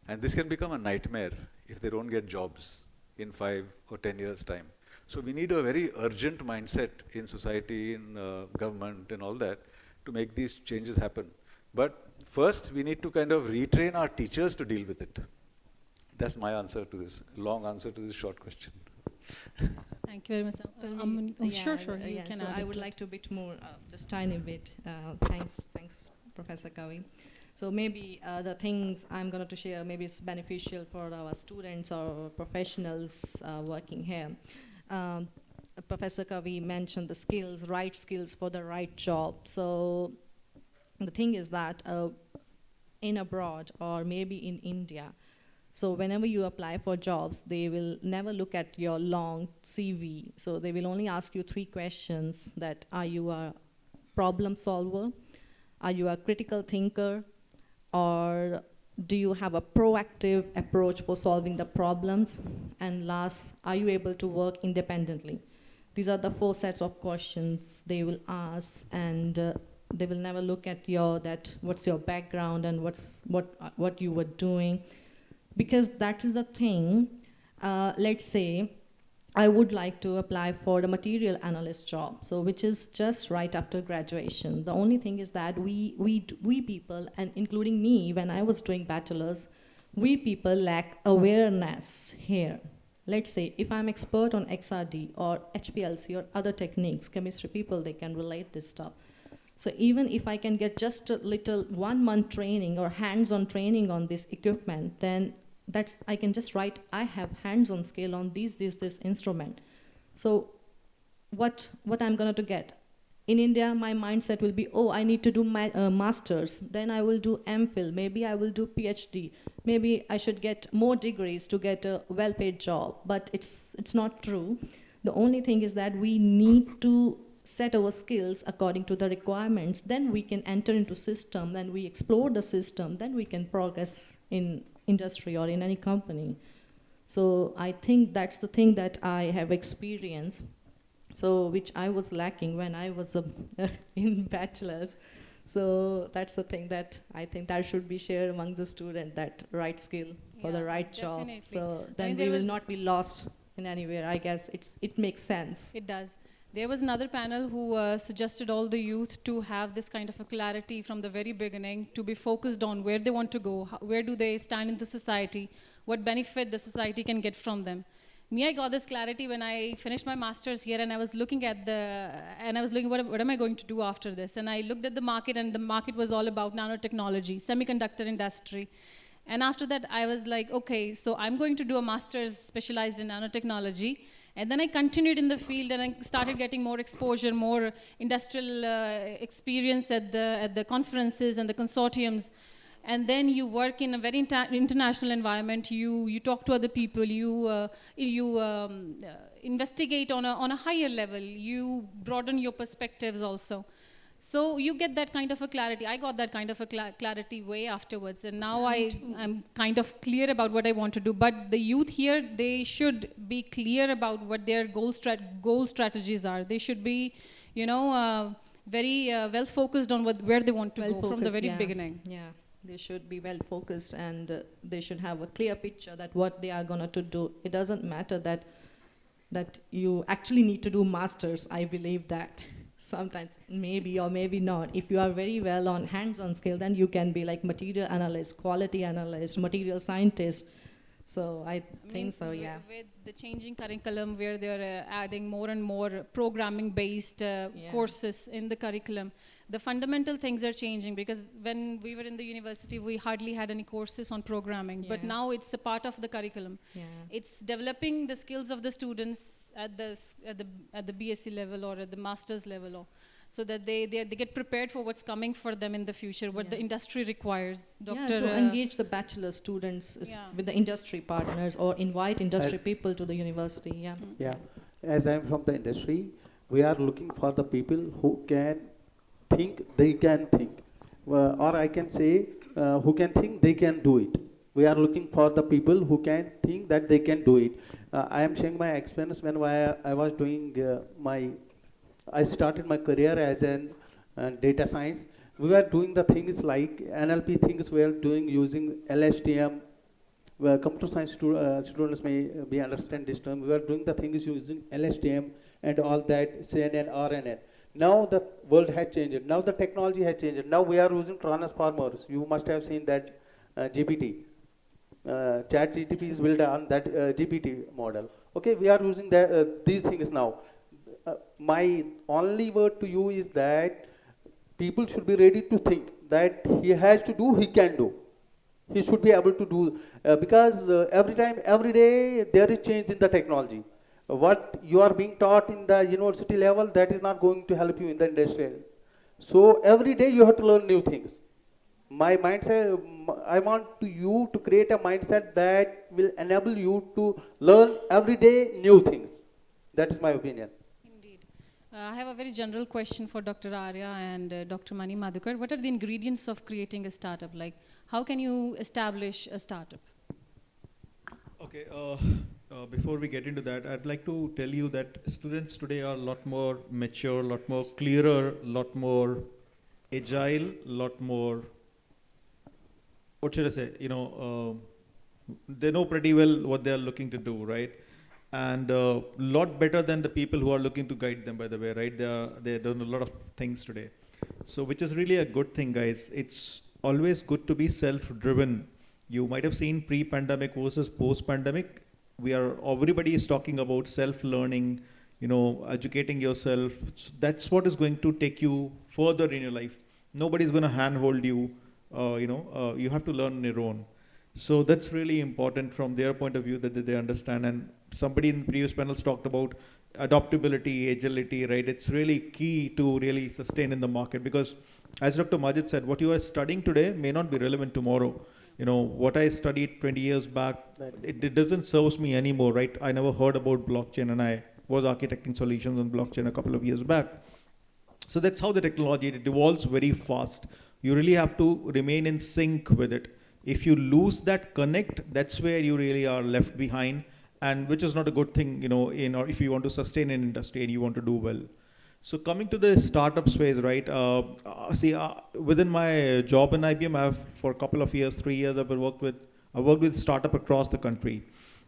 And this can become a nightmare if they don't get jobs in 5 or 10 years' time. So we need a very urgent mindset in society, in government and all that to make these changes happen. But first, we need to kind of retrain our teachers to deal with it. That's my answer to this, long answer to this short question. Thank you very much. Sure, you can add I would like to a bit more, just tiny bit. Thanks, Professor Kavi. So maybe the things I'm going to share, maybe it's beneficial for our students or professionals working here. Professor Kavi mentioned the skills, right skills for the right job. So the thing is that in abroad or maybe in India, so whenever you apply for jobs, they will never look at your long CV. So they will only ask you 3 questions: that are you a problem solver? Are you a critical thinker? Or do you have a proactive approach for solving the problems? And last, are you able to work independently? These are the 4 sets of questions they will ask, and they will never look at what's your background and what you were doing, because that is the thing. Let's say I would like to apply for the material analyst job, so which is just right after graduation. The only thing is that we people, and including me when I was doing bachelor's, we people lack awareness here. Let's say if I'm expert on XRD or HPLC or other techniques, chemistry people, they can relate this stuff. So even if I can get just a little 1 month training or hands-on training on this equipment, then I can just write, I have hands-on skill on this instrument. So what I'm going to get? In India, my mindset will be, oh, I need to do my master's, then I will do MPhil, maybe I will do PhD, maybe I should get more degrees to get a well-paid job. But it's not true. The only thing is that we need to set our skills according to the requirements, then we can enter into system, then we explore the system, then we can progress in industry or in any company. So I think that's the thing that I have experienced. So which I was lacking when I was in bachelor's. So that's the thing that I think that should be shared among the student, that right skill for the right job. Definitely. So I then mean, we there will was- not be lost in anywhere. I guess it makes sense. It does. There was another panel who suggested all the youth to have this kind of a clarity from the very beginning, to be focused on where they want to go, where do they stand in the society, what benefit the society can get from them. Me, I got this clarity when I finished my master's here, and I was looking at what am I going to do after this? And I looked at the market, and the market was all about nanotechnology, semiconductor industry. And after that, I was like, okay, so I'm going to do a master's specialized in nanotechnology. And then I continued in the field, and I started getting more exposure, more industrial experience at the conferences and the consortiums. And then you work in a very international environment. You talk to other people. You investigate on a higher level. You broaden your perspectives also. So you get that kind of a clarity. I got that kind of a clarity way afterwards, and now I'm kind of clear about what I want to do. But the youth here, they should be clear about what their goal strategies are. They should be, very well focused on where they want to go from the very beginning. Yeah, they should be well focused, and they should have a clear picture that what they are going to do. It doesn't matter that you actually need to do masters. I believe that. Sometimes maybe or maybe not. If you are very well on hands-on skill, then you can be like material analyst, quality analyst, material scientist. So I think so, yeah. With the changing curriculum, where they're adding more and more programming-based courses in the curriculum, the fundamental things are changing, because when we were in the university, we hardly had any courses on programming, but now it's a part of the curriculum. Yeah. It's developing the skills of the students at the BSc level or at the master's level, so that they get prepared for what's coming for them in the future, what the industry requires. To engage the bachelor students with the industry partners, or invite industry people to the university. Yeah. As I'm from the industry, we are looking for the people who can think they can think, or I can say who can think they can do it. We are looking for the people who can think that they can do it. I am sharing my experience when I was doing I started my career as an data science. We were doing the things like NLP things we are doing using LSTM. Where computer science students may be understand this term. We were doing the things using LSTM and all that, CNN, RNN. Now the world has changed. Now the technology has changed. Now we are using transformers. You must have seen that GPT. Chat GTP is built on that GPT model. Okay, we are using these things now. My only word to you is that people should be ready to think that he has to do, he can do. He should be able to do, because every day, there is change in the technology. What you are being taught in the university level, that is not going to help you in the industry. So every day you have to learn new things. My mindset, I want you to create a mindset that will enable you to learn every day new things. That is my opinion. Indeed. I have a very general question for Dr. Arya and Dr. Mani Madhukar. What are the ingredients of creating a startup? Like, how can you establish a startup? Okay, before we get into that, I'd like to tell you that students today are a lot more mature, a lot more clearer, a lot more agile, a lot more, what should I say, they know pretty well what they are looking to do, right? And a lot better than the people who are looking to guide them, by the way, right? They're doing a lot of things today. So, which is really a good thing, guys. It's always good to be self-driven. You might have seen pre-pandemic versus post-pandemic. Everybody is talking about self-learning, educating yourself. So that's what is going to take you further in your life. Nobody's going to handhold you. You have to learn on your own. So that's really important from their point of view, that they understand. And somebody in the previous panels talked about adaptability, agility, right? It's really key to really sustain in the market, because as Dr. Maajid said, what you are studying today may not be relevant tomorrow. What I studied 20 years back, it doesn't serve me anymore, right? I never heard about blockchain, and I was architecting solutions on blockchain a couple of years back. So that's how the technology, it evolves very fast. You really have to remain in sync with it. If you lose that connect, that's where you really are left behind, and which is not a good thing, or if you want to sustain an industry and you want to do well. So coming to the startup space, right? Within my job in IBM, I have for a couple of years, 3 years, I worked with startup across the country.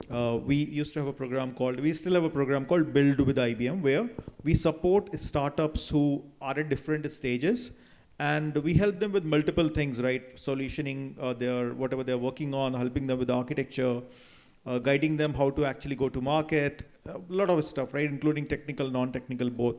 We used to have a program we still have a program called Build with IBM, where we support startups who are at different stages, and we help them with multiple things, right? Solutioning whatever they're working on, helping them with architecture, guiding them how to actually go to market, a lot of stuff, right? Including technical, non-technical, both.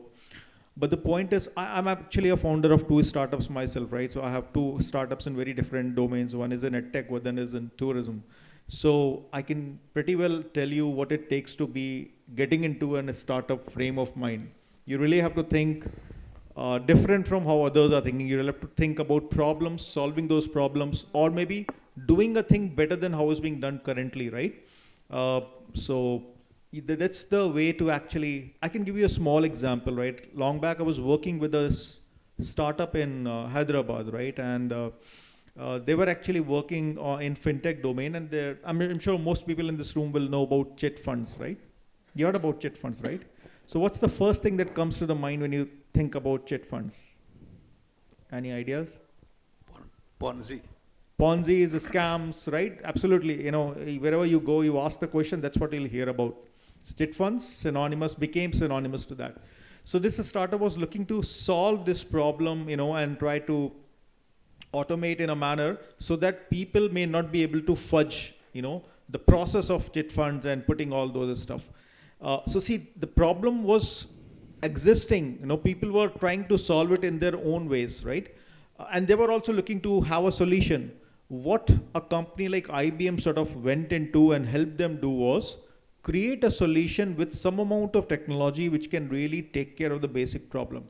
But the point is, I'm actually a founder of 2 startups myself, right? So I have 2 startups in very different domains. One is in edtech, one is in tourism. So I can pretty well tell you what it takes to be getting into a startup frame of mind. You really have to think different from how others are thinking. You really have to think about problems, solving those problems, or maybe doing a thing better than how it's being done currently, right? So that's the way to actually, I can give you a small example, right? Long back, I was working with a startup in Hyderabad, right? And they were actually working in fintech domain, and I'm sure most people in this room will know about chit funds, right? You heard about chit funds, right? So what's the first thing that comes to the mind when you think about chit funds? Any ideas? Ponzi. Ponzi is scams, right? Absolutely. Wherever you go, you ask the question, that's what you'll hear about. So chit funds became synonymous to that. So this startup was looking to solve this problem, and try to automate in a manner so that people may not be able to fudge, the process of chit funds and putting all those stuff. So see, the problem was existing. People were trying to solve it in their own ways, right? And they were also looking to have a solution. What a company like IBM sort of went into and helped them do was create a solution with some amount of technology which can really take care of the basic problem.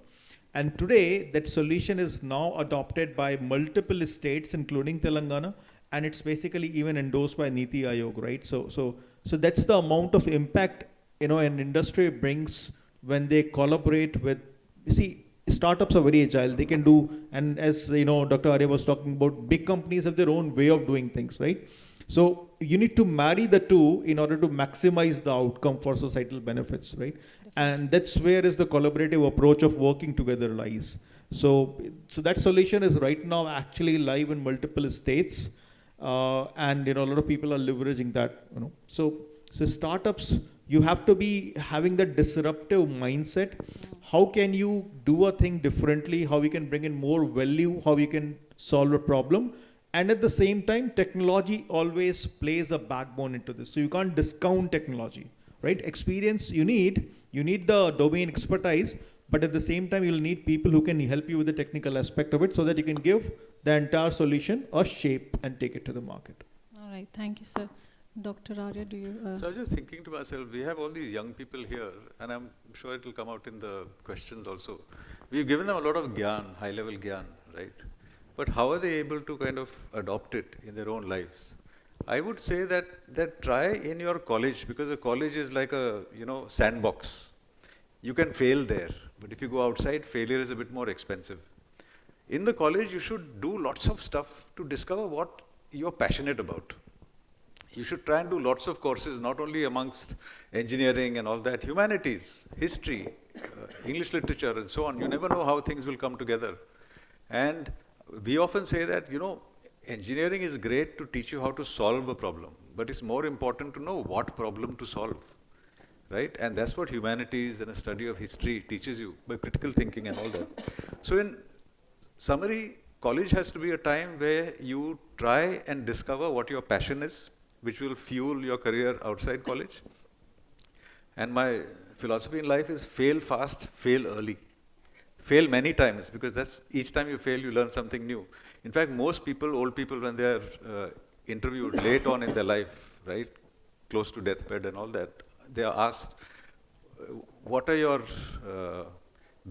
And today, that solution is now adopted by multiple states, including Telangana, and it's basically even endorsed by Niti Aayog, right? So that's the amount of impact, an industry brings when they collaborate with, startups are very agile. They can do, and as Dr. Arya was talking about, big companies have their own way of doing things, right? So you need to marry the two in order to maximize the outcome for societal benefits, right? And that's where is the collaborative approach of working together lies. So that solution is right now actually live in multiple states, and a lot of people are leveraging that. So startups, you have to be having that disruptive mindset. How can you do a thing differently? How we can bring in more value? How we can solve a problem? And at the same time, technology always plays a backbone into this. So you can't discount technology, right? Experience you need the domain expertise, but at the same time, you'll need people who can help you with the technical aspect of it so that you can give the entire solution a shape and take it to the market. All right, thank you, sir. Dr. Arya, do you? So I was just thinking to myself, we have all these young people here, and I'm sure it will come out in the questions also. We've given them a lot of gyan, high-level gyan, right? But how are they able to kind of adopt it in their own lives? I would say that try in your college, because a college is like a sandbox. You can fail there, but if you go outside, failure is a bit more expensive. In the college, you should do lots of stuff to discover what you're passionate about. You should try and do lots of courses, not only amongst engineering and all that, humanities, history, English literature, and so on. You never know how things will come together. And we often say that, engineering is great to teach you how to solve a problem, but it's more important to know what problem to solve, right? And that's what humanities and a study of history teaches you, by critical thinking and all that. So in summary, college has to be a time where you try and discover what your passion is, which will fuel your career outside college. And my philosophy in life is fail fast, fail early. Fail many times, because that's each time you fail, you learn something new. In fact, most people, old people, when they're interviewed late on in their life, right, close to deathbed and all that, they are asked, what are your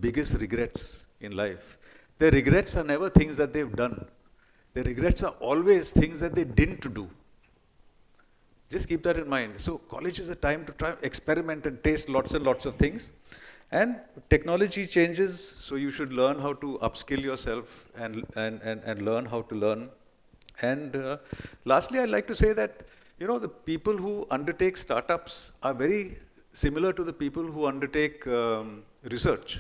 biggest regrets in life? Their regrets are never things that they've done. Their regrets are always things that they didn't do. Just keep that in mind. So college is a time to try, experiment and taste lots and lots of things. And technology changes, so you should learn how to upskill yourself and learn how to learn. And lastly, I'd like to say that, You know, the people who undertake startups are very similar to the people who undertake research.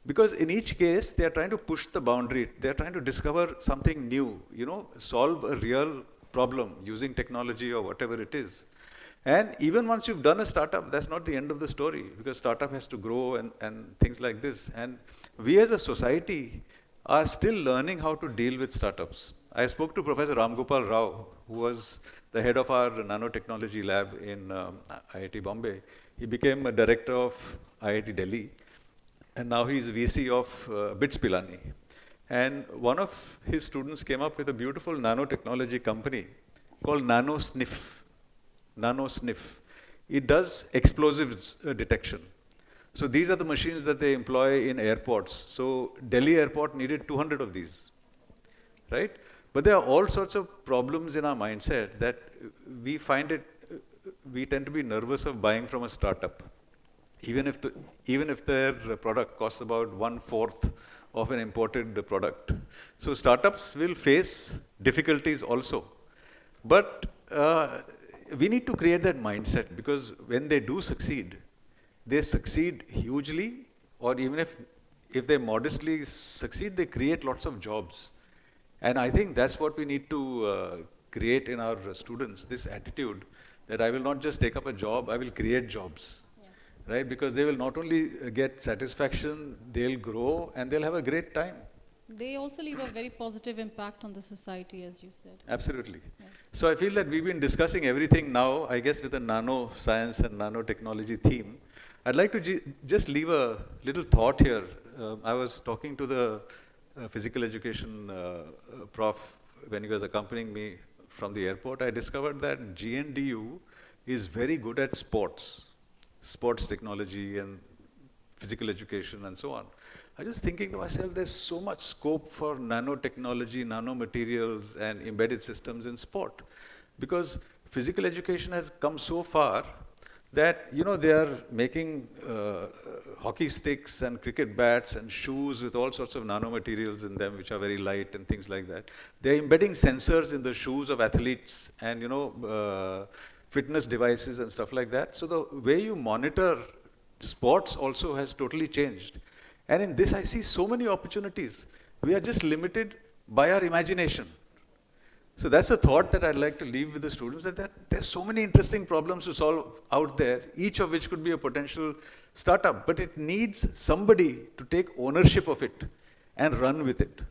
Because in each case, they are trying to push the boundary. They are trying to discover something new, you know, solve a real problem using technology or whatever it is. And even once you've done a startup, that's not the end of the story, because startup has to grow and things like this. And we as a society are still learning how to deal with startups. I spoke to Professor Ramgopal Rao, who was the head of our nanotechnology lab in IIT Bombay. He became a director of IIT Delhi. And now he's VC of BITS Pilani. And one of his students came up with a beautiful nanotechnology company called NanoSniff. NanoSniff. It does explosives detection. So these are the machines that they employ in airports. So Delhi airport needed 200 of these, right? But there are all sorts of problems in our mindset that we find it, we tend to be nervous of buying from a startup. Even if their product costs about 1/4 of an imported product. So startups will face difficulties also. But we need to create that mindset, because when they do succeed, they succeed hugely, or even if they modestly succeed, they create lots of jobs. And I think that's what we need to create in our students, this attitude that I will not just take up a job, I will create jobs. Right? Because they will not only get satisfaction, they'll grow and they'll have a great time. They also leave a very positive impact on the society, as you said. Absolutely. Yes. So I feel that we've been discussing everything now, I guess, with a nano science and nanotechnology theme. I'd like to just leave a little thought here. I was talking to the physical education prof when he was accompanying me from the airport. I discovered that GNDU is very good at sports technology and physical education and so on. I was just thinking to myself, there's so much scope for nanotechnology, nanomaterials and embedded systems in sport. Because physical education has come so far that, you know, they are making hockey sticks and cricket bats and shoes with all sorts of nanomaterials in them, which are very light and things like that. They're embedding sensors in the shoes of athletes and, you know, fitness devices and stuff like that. So the way you monitor sports also has totally changed. And in this, I see so many opportunities. We are just limited by our imagination. So that's a thought that I'd like to leave with the students, that there's so many interesting problems to solve out there, each of which could be a potential startup, but it needs somebody to take ownership of it and run with it.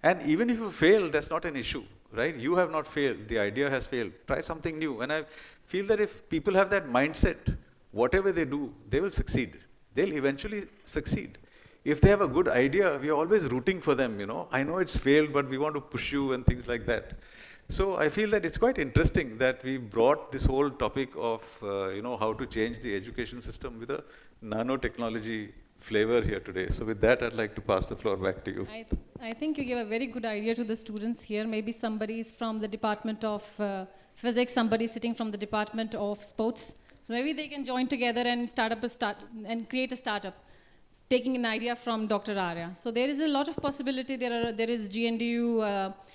And even if you fail, that's not an issue, right? You have not failed, the idea has failed. Try something new. And I feel that if people have that mindset, whatever they do, they will succeed. They'll eventually succeed. If they have a good idea, we are always rooting for them, you know. I know it's failed, but we want to push you and things like that. So I feel that it's quite interesting that we brought this whole topic of, you know, how to change the education system with a nanotechnology flavor here today. So with that, I'd like to pass the floor back to you. I think you gave a very good idea to the students here. Maybe somebody is from the Department of Physics, somebody sitting from the Department of Sports. So maybe they can join together and and create a startup, taking an idea from Dr. Arya. So there is a lot of possibility. There is GNDU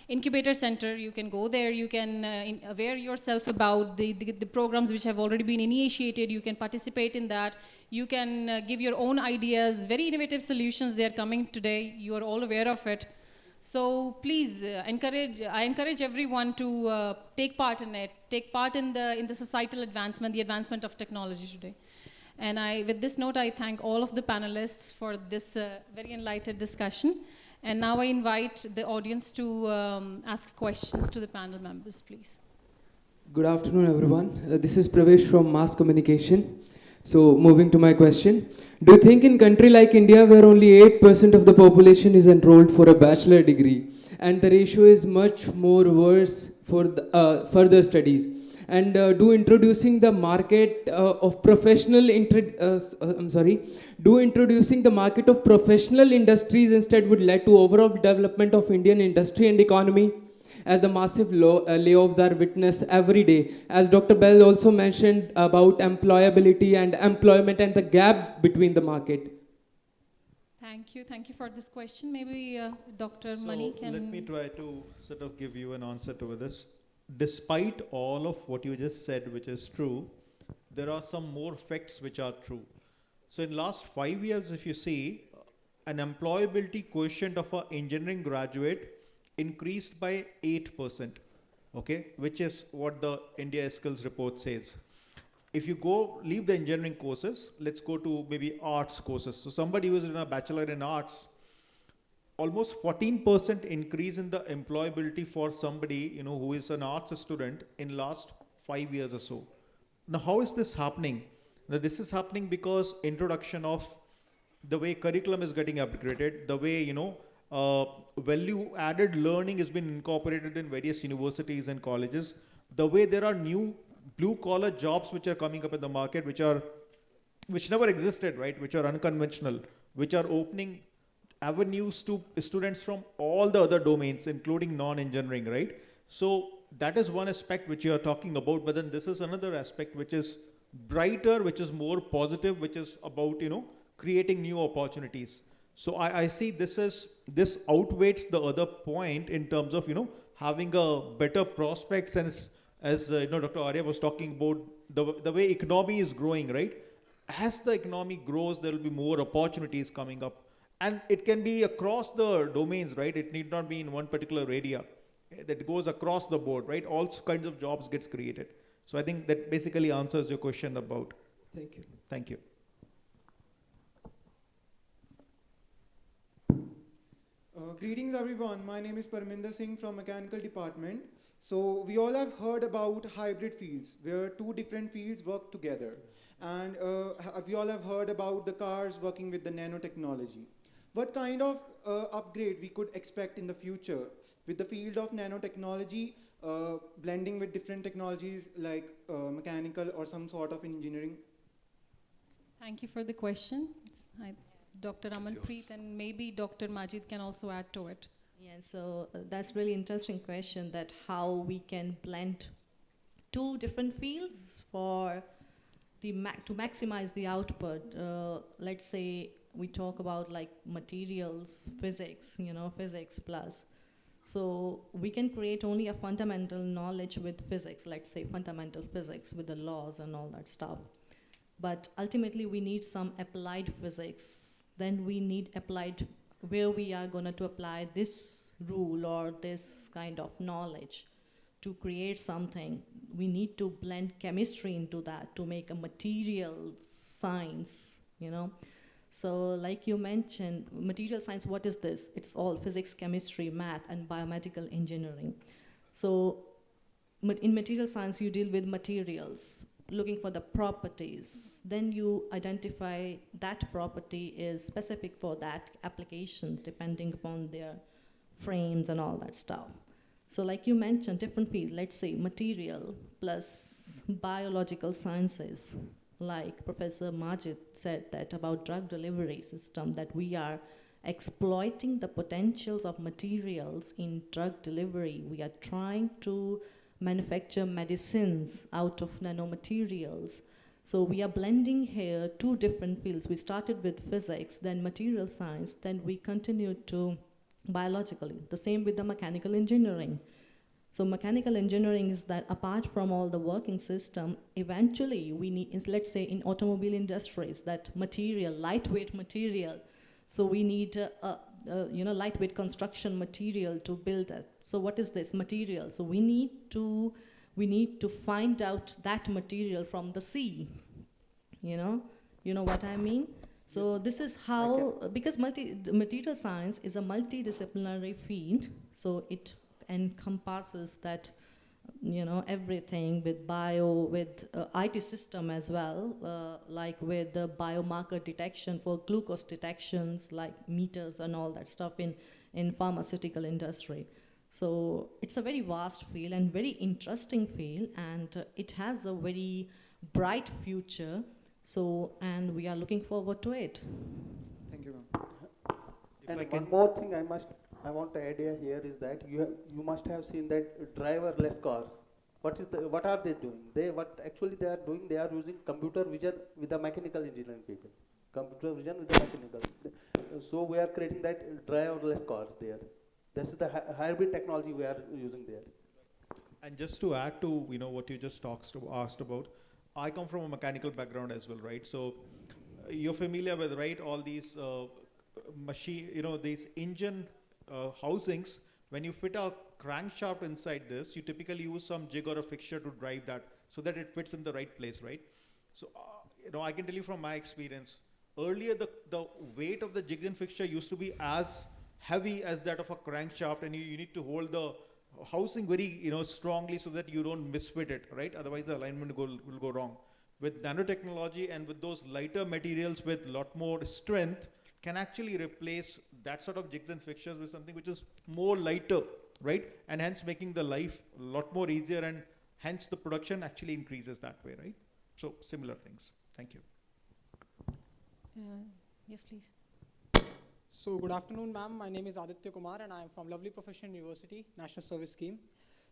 Incubator Center. You can go there. You can aware yourself about the programs which have already been initiated. You can participate in that. You can give your own ideas. Very innovative solutions. They are coming today. You are all aware of it. So please I encourage everyone to take part in it. Take part in the societal advancement, the advancement of technology today. And with this note, I thank all of the panelists for this very enlightened discussion. And now I invite the audience to ask questions to the panel members, please. Good afternoon, everyone. This is Pravesh from Mass Communication. So, moving to my question. Do you think in country like India, where only 8% of the population is enrolled for a bachelor degree, and the ratio is much more worse for the, further studies, and do introducing the market of professional introducing the market of professional industries instead would lead to overall development of Indian industry and economy, as the massive layoffs are witnessed every day, as Dr. Bell also mentioned about employability and employment and the gap between the market. Thank you for this question. Maybe Dr. Mani can... Let me try to sort of give you an answer to this. despite all of what you just said, which is true, there are some more facts which are true. So in last 5 years, if you see, an employability quotient of an engineering graduate increased by 8%, okay, which is what the India Skills report says. If you go, leave the engineering courses, let's go to maybe arts courses. So somebody who is in a bachelor in arts, almost 14% increase in the employability for somebody, who is an arts student in last 5 years or so. Now, how is this happening? Now, this is happening because introduction of the way curriculum is getting upgraded, the way, value added learning has been incorporated in various universities and colleges, the way there are new blue collar jobs which are coming up in the market, which never existed, right? Which are unconventional, which are opening avenues to students from all the other domains, including non-engineering, right? So that is one aspect which you are talking about, but then this is another aspect which is brighter, which is more positive, which is about, creating new opportunities. So I see this outweighs the other point in terms of, having a better prospects, and as Dr. Arya was talking about the way economy is growing, right? As the economy grows, there will be more opportunities coming up. And it can be across the domains, right? It need not be in one particular area. That goes across the board, right? All kinds of jobs gets created. So I think that basically answers your question about. Thank you. Thank you. Greetings everyone, my name is Parminder Singh from Mechanical Department. So we all have heard about hybrid fields where two different fields work together. And we all have heard about the cars working with the nanotechnology. What kind of upgrade we could expect in the future with the field of nanotechnology blending with different technologies like mechanical or some sort of engineering? Thank you for the question. Dr. Amanpreet and maybe Dr. Maajid can also add to it. Yeah, so that's really interesting question, that how we can blend two different fields for the to maximize the output. Let's say we talk about like materials, physics, physics plus. So we can create only a fundamental knowledge with physics, let's say fundamental physics with the laws and all that stuff. But ultimately we need some applied physics. Then we need applied, where we are going to apply this rule or this kind of knowledge to create something. We need to blend chemistry into that to make a material science, So like you mentioned, material science, what is this? It's all physics, chemistry, math, and biomedical engineering. So in material science, you deal with materials, looking for the properties. Then you identify that property is specific for that application depending upon their frames and all that stuff. So like you mentioned, different fields, let's say material plus biological sciences. Like Professor Maajid said that about drug delivery system, that we are exploiting the potentials of materials in drug delivery. We are trying to manufacture medicines out of nanomaterials. So we are blending here two different fields. We started with physics, then material science, then we continued to biologically. The same with the mechanical engineering. So mechanical engineering is that apart from all the working system, eventually we need, let's say in automobile industries, that material, lightweight material. So we need lightweight construction material to build that. So what is this material? So we need to find out that material from the sea. You know what I mean? So this is how, because material science is a multidisciplinary field, so it encompasses that, everything with with IT system as well, like with the biomarker detection for glucose detections, like meters and all that stuff in pharmaceutical industry. So it's a very vast field and very interesting field, and it has a very bright future. So, and we are looking forward to it. Thank you, ma'am. And one more thing I want to add here is that you must have seen that driverless cars. What are they doing? They are doing, they are using computer vision with the mechanical engineering people. Computer vision with the mechanical. So we are creating that driverless cars there. This is the hybrid technology we are using there. And just to add to what you just asked about, I come from a mechanical background as well, right? So you're familiar with, right, all these machine, these engine housings. When you fit a crankshaft inside this, you typically use some jig or a fixture to drive that so that it fits in the right place, right? So I can tell you from my experience, earlier the weight of the jig and fixture used to be as heavy as that of a crankshaft, and you need to hold the housing very strongly so that you don't misfit it, right? Otherwise the alignment will go wrong. With nanotechnology and with those lighter materials with a lot more strength, can actually replace that sort of jigs and fixtures with something which is more lighter, right? And hence making the life a lot more easier, and hence the production actually increases that way, right? So similar things. Thank you. Yes, please. So good afternoon, ma'am. My name is Aditya Kumar and I am from Lovely Professional University, National Service Scheme.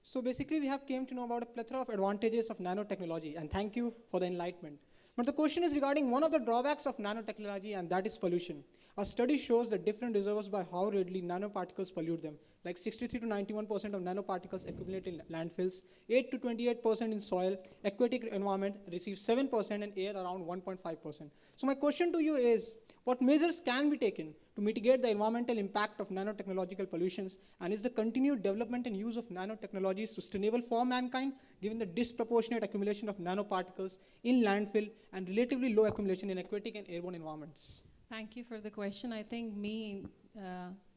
So basically we have came to know about a plethora of advantages of nanotechnology, and thank you for the enlightenment. But the question is regarding one of the drawbacks of nanotechnology, and that is pollution. A study shows the different reservoirs by how readily nanoparticles pollute them. Like 63 to 91% of nanoparticles accumulate in landfills, 8 to 28% in soil, aquatic environment receives 7%, and air around 1.5%. So my question to you is, what measures can be taken to mitigate the environmental impact of nanotechnological pollutions, and is the continued development and use of nanotechnology sustainable for mankind, given the disproportionate accumulation of nanoparticles in landfill and relatively low accumulation in aquatic and airborne environments? Thank you for the question. I think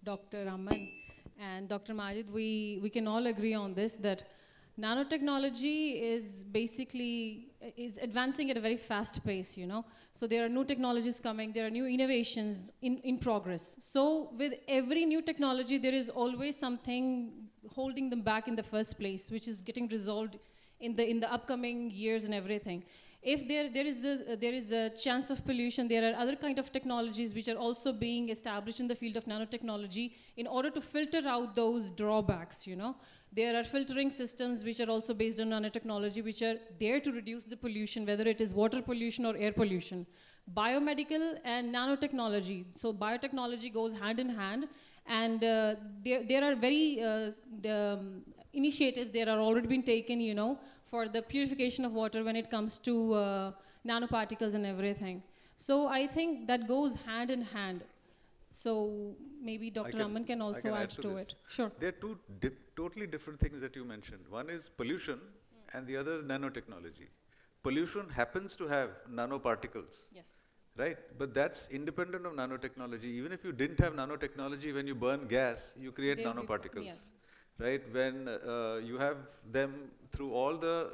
Dr. Aman and Dr. Majid, we can all agree on this, that nanotechnology is basically advancing at a very fast pace, So there are new technologies coming, there are new innovations in progress. So with every new technology, there is always something holding them back in the first place, which is getting resolved in the upcoming years and everything. If there is a chance of pollution, there are other kind of technologies which are also being established in the field of nanotechnology in order to filter out those drawbacks, There are filtering systems which are also based on nanotechnology, which are there to reduce the pollution, whether it is water pollution or air pollution. Biomedical and nanotechnology. So biotechnology goes hand in hand, and there are very initiatives that are already been taken, for the purification of water when it comes to nanoparticles and everything. So I think that goes hand in hand. So maybe Dr. Aman can also add to it. Sure. There are two totally different things that you mentioned. One is pollution, and the other is nanotechnology. Pollution happens to have nanoparticles. Yes. Right? But that's independent of nanotechnology. Even if you didn't have nanotechnology, when you burn gas, you create nanoparticles. Right? When you have them through all the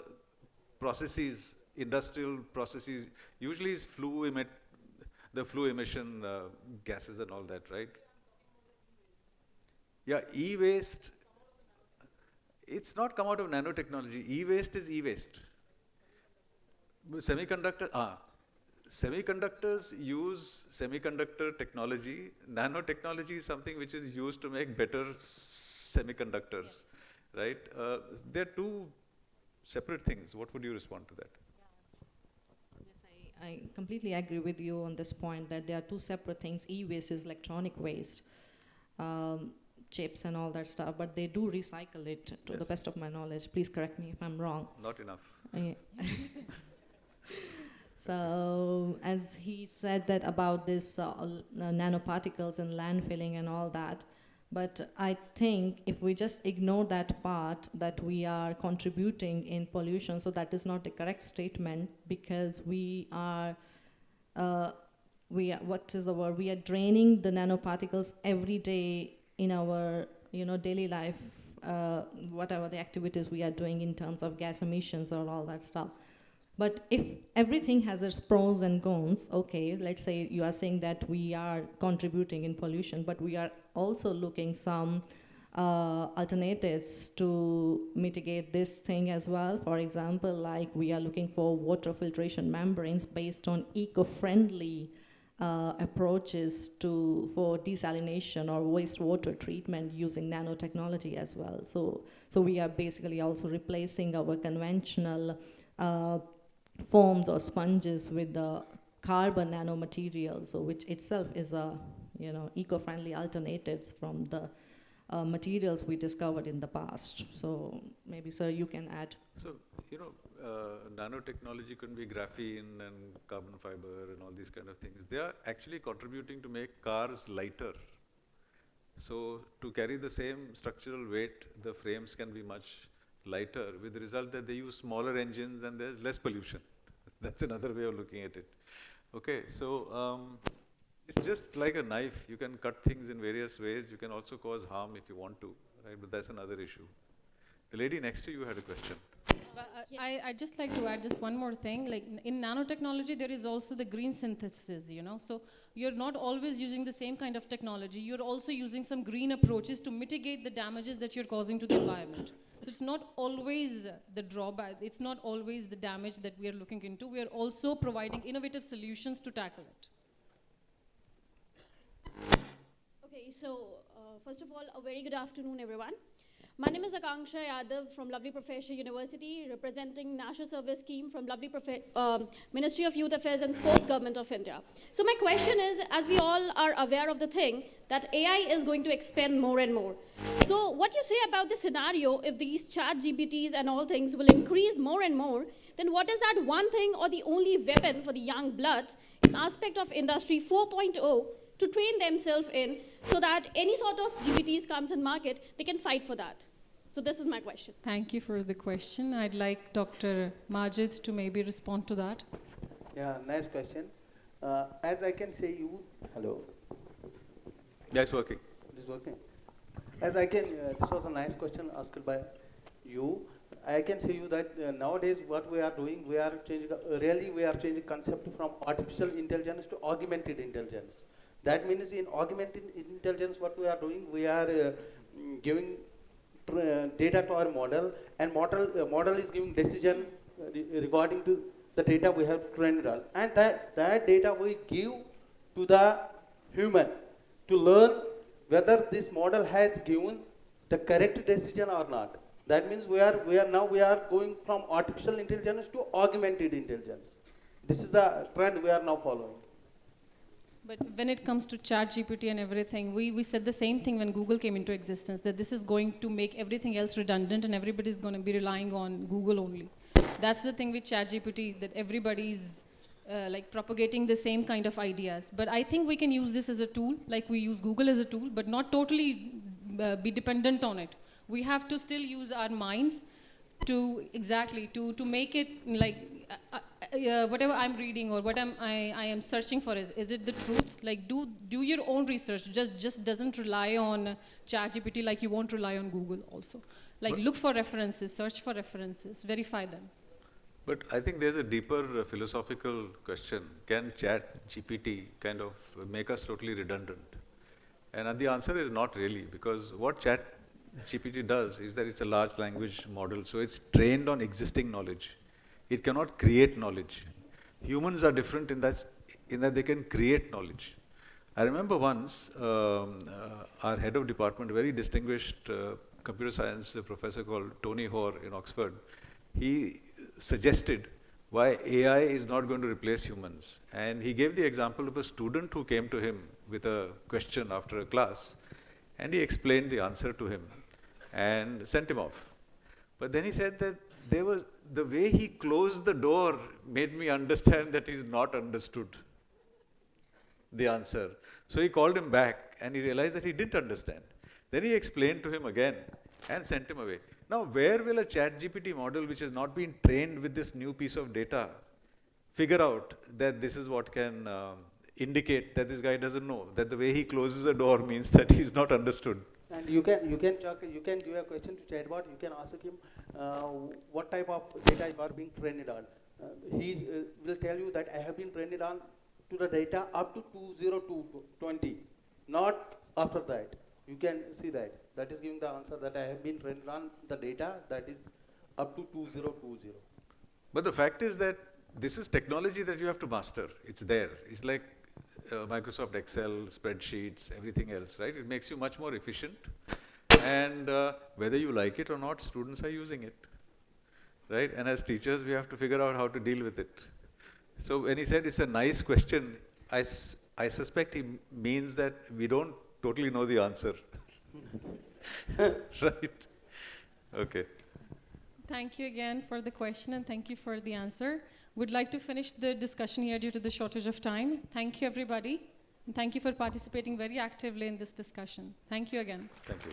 processes, industrial processes, usually it's the flue emission gases and all that, right? Yeah, e-waste, it's not come out of nanotechnology. E-waste is e-waste. Semiconductors use semiconductor technology. Nanotechnology is something which is used to make better semiconductors, right? They're two separate things. What would you respond to that? Yes, I completely agree with you on this point that there are two separate things. E-waste is electronic waste, chips and all that stuff, but they do recycle it to the best of my knowledge. Please correct me if I'm wrong. Not enough. So as he said that about this nanoparticles and landfilling and all that, but I think if we just ignore that part that we are contributing in pollution, so that is not a correct statement, because we are what is the word? We are draining the nanoparticles every day in our daily life, whatever the activities we are doing in terms of gas emissions or all that stuff. But if everything has its pros and cons, okay, let's say you are saying that we are contributing in pollution, but we are also looking some alternatives to mitigate this thing as well. For example, like we are looking for water filtration membranes based on eco-friendly approaches for desalination or wastewater treatment using nanotechnology as well. So we are basically also replacing our conventional foams or sponges with the carbon nanomaterial, so which itself is a eco-friendly alternatives from the materials we discovered in the past. So maybe, sir, you can add. So, nanotechnology could be graphene and carbon fiber and all these kind of things. They are actually contributing to make cars lighter. So, to carry the same structural weight, the frames can be much lighter, with the result that they use smaller engines and there's less pollution. That's another way of looking at it. Okay, so it's just like a knife. You can cut things in various ways. You can also cause harm if you want to, right? But that's another issue. The lady next to you had a question. I'd just like to add just one more thing. Like in nanotechnology, there is also the green synthesis, So you're not always using the same kind of technology. You're also using some green approaches to mitigate the damages that you're causing to the environment. So it's not always the drawback. It's not always the damage that we are looking into. We are also providing innovative solutions to tackle it. Okay, so first of all, a very good afternoon, everyone. My name is Akanksha Yadav from Lovely Professor University, representing National Service Scheme from Lovely Ministry of Youth Affairs and Sports, Government of India. So my question is, as we all are aware of the thing, that AI is going to expand more and more. So what you say about the scenario, if these chat GPTs and all things will increase more and more, then what is that one thing or the only weapon for the young bloods in aspect of Industry 4.0 to train themselves in, so that any sort of GPTs comes in market, they can fight for that? So this is my question. Thank you for the question. I'd like Dr. Maajid to maybe respond to that. Yeah, nice question. As I can say you, hello. Yeah, it's working. It is working. As I can, this was a nice question asked by you. I can say you that nowadays what we are doing, we are changing, we are changing concept from artificial intelligence to augmented intelligence. That means in augmented intelligence, what we are doing, we are giving data to our model, and model is giving decision regarding to the data we have trained on. And that data we give to the human to learn whether this model has given the correct decision or not. That means we are going from artificial intelligence to augmented intelligence. This is the trend we are now following. But when it comes to ChatGPT and everything, we said the same thing when Google came into existence, that this is going to make everything else redundant and everybody's going to be relying on Google only. That's the thing with ChatGPT, that everybody's like propagating the same kind of ideas. But I think we can use this as a tool, like we use Google as a tool, but not totally be dependent on it. We have to still use our minds to make it like whatever I'm reading or what I am searching for, is it the truth? Like do your own research. Just doesn't rely on ChatGPT like you won't rely on Google also. Like look for references, search for references, verify them. But I think there's a deeper philosophical question. Can ChatGPT kind of make us totally redundant? And the answer is not really, because what ChatGPT does is that it's a large language model, so it's trained on existing knowledge. It cannot create knowledge. Humans are different in that they can create knowledge. I remember once our head of department, a very distinguished computer science professor called Tony Hoare in Oxford, he suggested why AI is not going to replace humans. And he gave the example of a student who came to him with a question after a class, and he explained the answer to him and sent him off. But then he said that the way he closed the door made me understand that he's not understood the answer. So he called him back and he realized that he didn't understand. Then he explained to him again and sent him away. Now, where will a ChatGPT model, which has not been trained with this new piece of data, figure out that this is what can indicate that this guy doesn't know, that the way he closes the door means that he's not understood? And you can give a question to chatbot. You can ask him what type of data you are being trained on. He will tell you that I have been trained on to the data up to 2020, not after that. You can see that. That is giving the answer that I have been trained on the data that is up to 2020. But the fact is that this is technology that you have to master. It's there. It's like Microsoft Excel, spreadsheets, everything else, right? It makes you much more efficient. And whether you like it or not, students are using it, right? And as teachers, we have to figure out how to deal with it. So when he said it's a nice question, I suspect he means that we don't totally know the answer. Right. Okay. Thank you again for the question and thank you for the answer. Would like to finish the discussion here due to the shortage of time. Thank you, everybody. And thank you for participating very actively in this discussion. Thank you again. Thank you.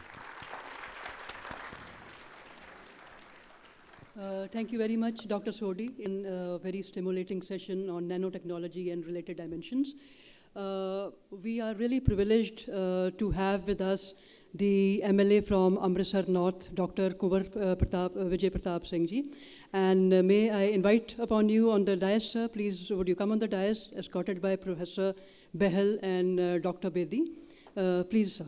Thank you very much, Dr. Sodhi, in a very stimulating session on nanotechnology and related dimensions. We are really privileged to have with us the MLA from Amritsar North, Dr. Kaur Vijay Pratap Singh ji. And may I invite upon you on the dais, sir, please would you come on the dais, escorted by Professor Behel and Dr. Bedi. Please, sir.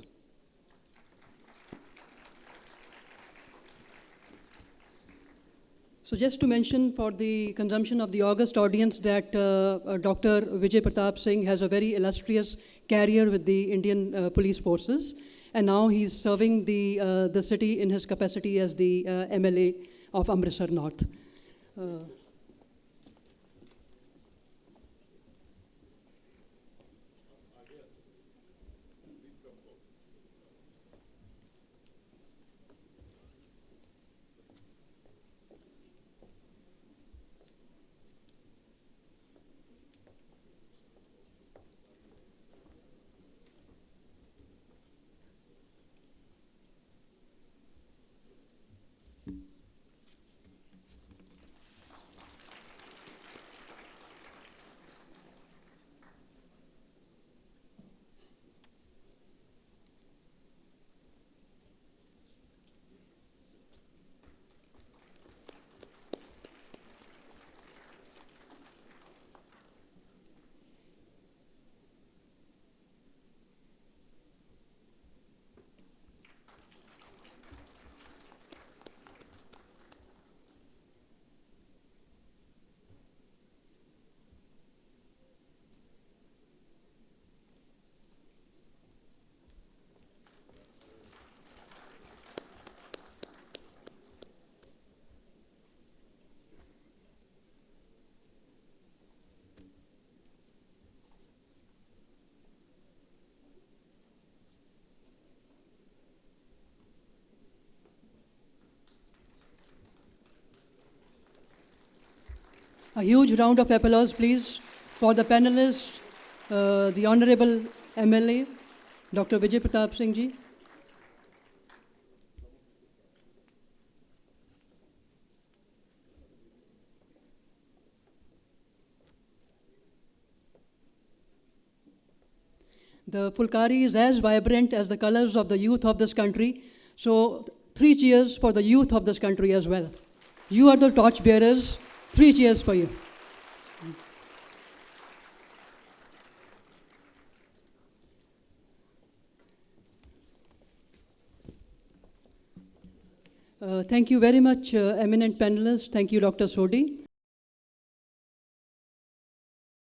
So just to mention for the consumption of the august audience that Dr. Vijay Pratap Singh has a very illustrious career with the Indian police forces, and now he's serving the city in his capacity as the MLA of Amritsar North. A huge round of applause, please, for the panelists, the Honorable MLA, Dr. Vijay Pratap Singh ji. The Fulkari is as vibrant as the colors of the youth of this country. So 3 cheers for the youth of this country as well. You are the torch bearers. 3 cheers for you. Thank you very much, eminent panelists. Thank you, Dr. Sodhi.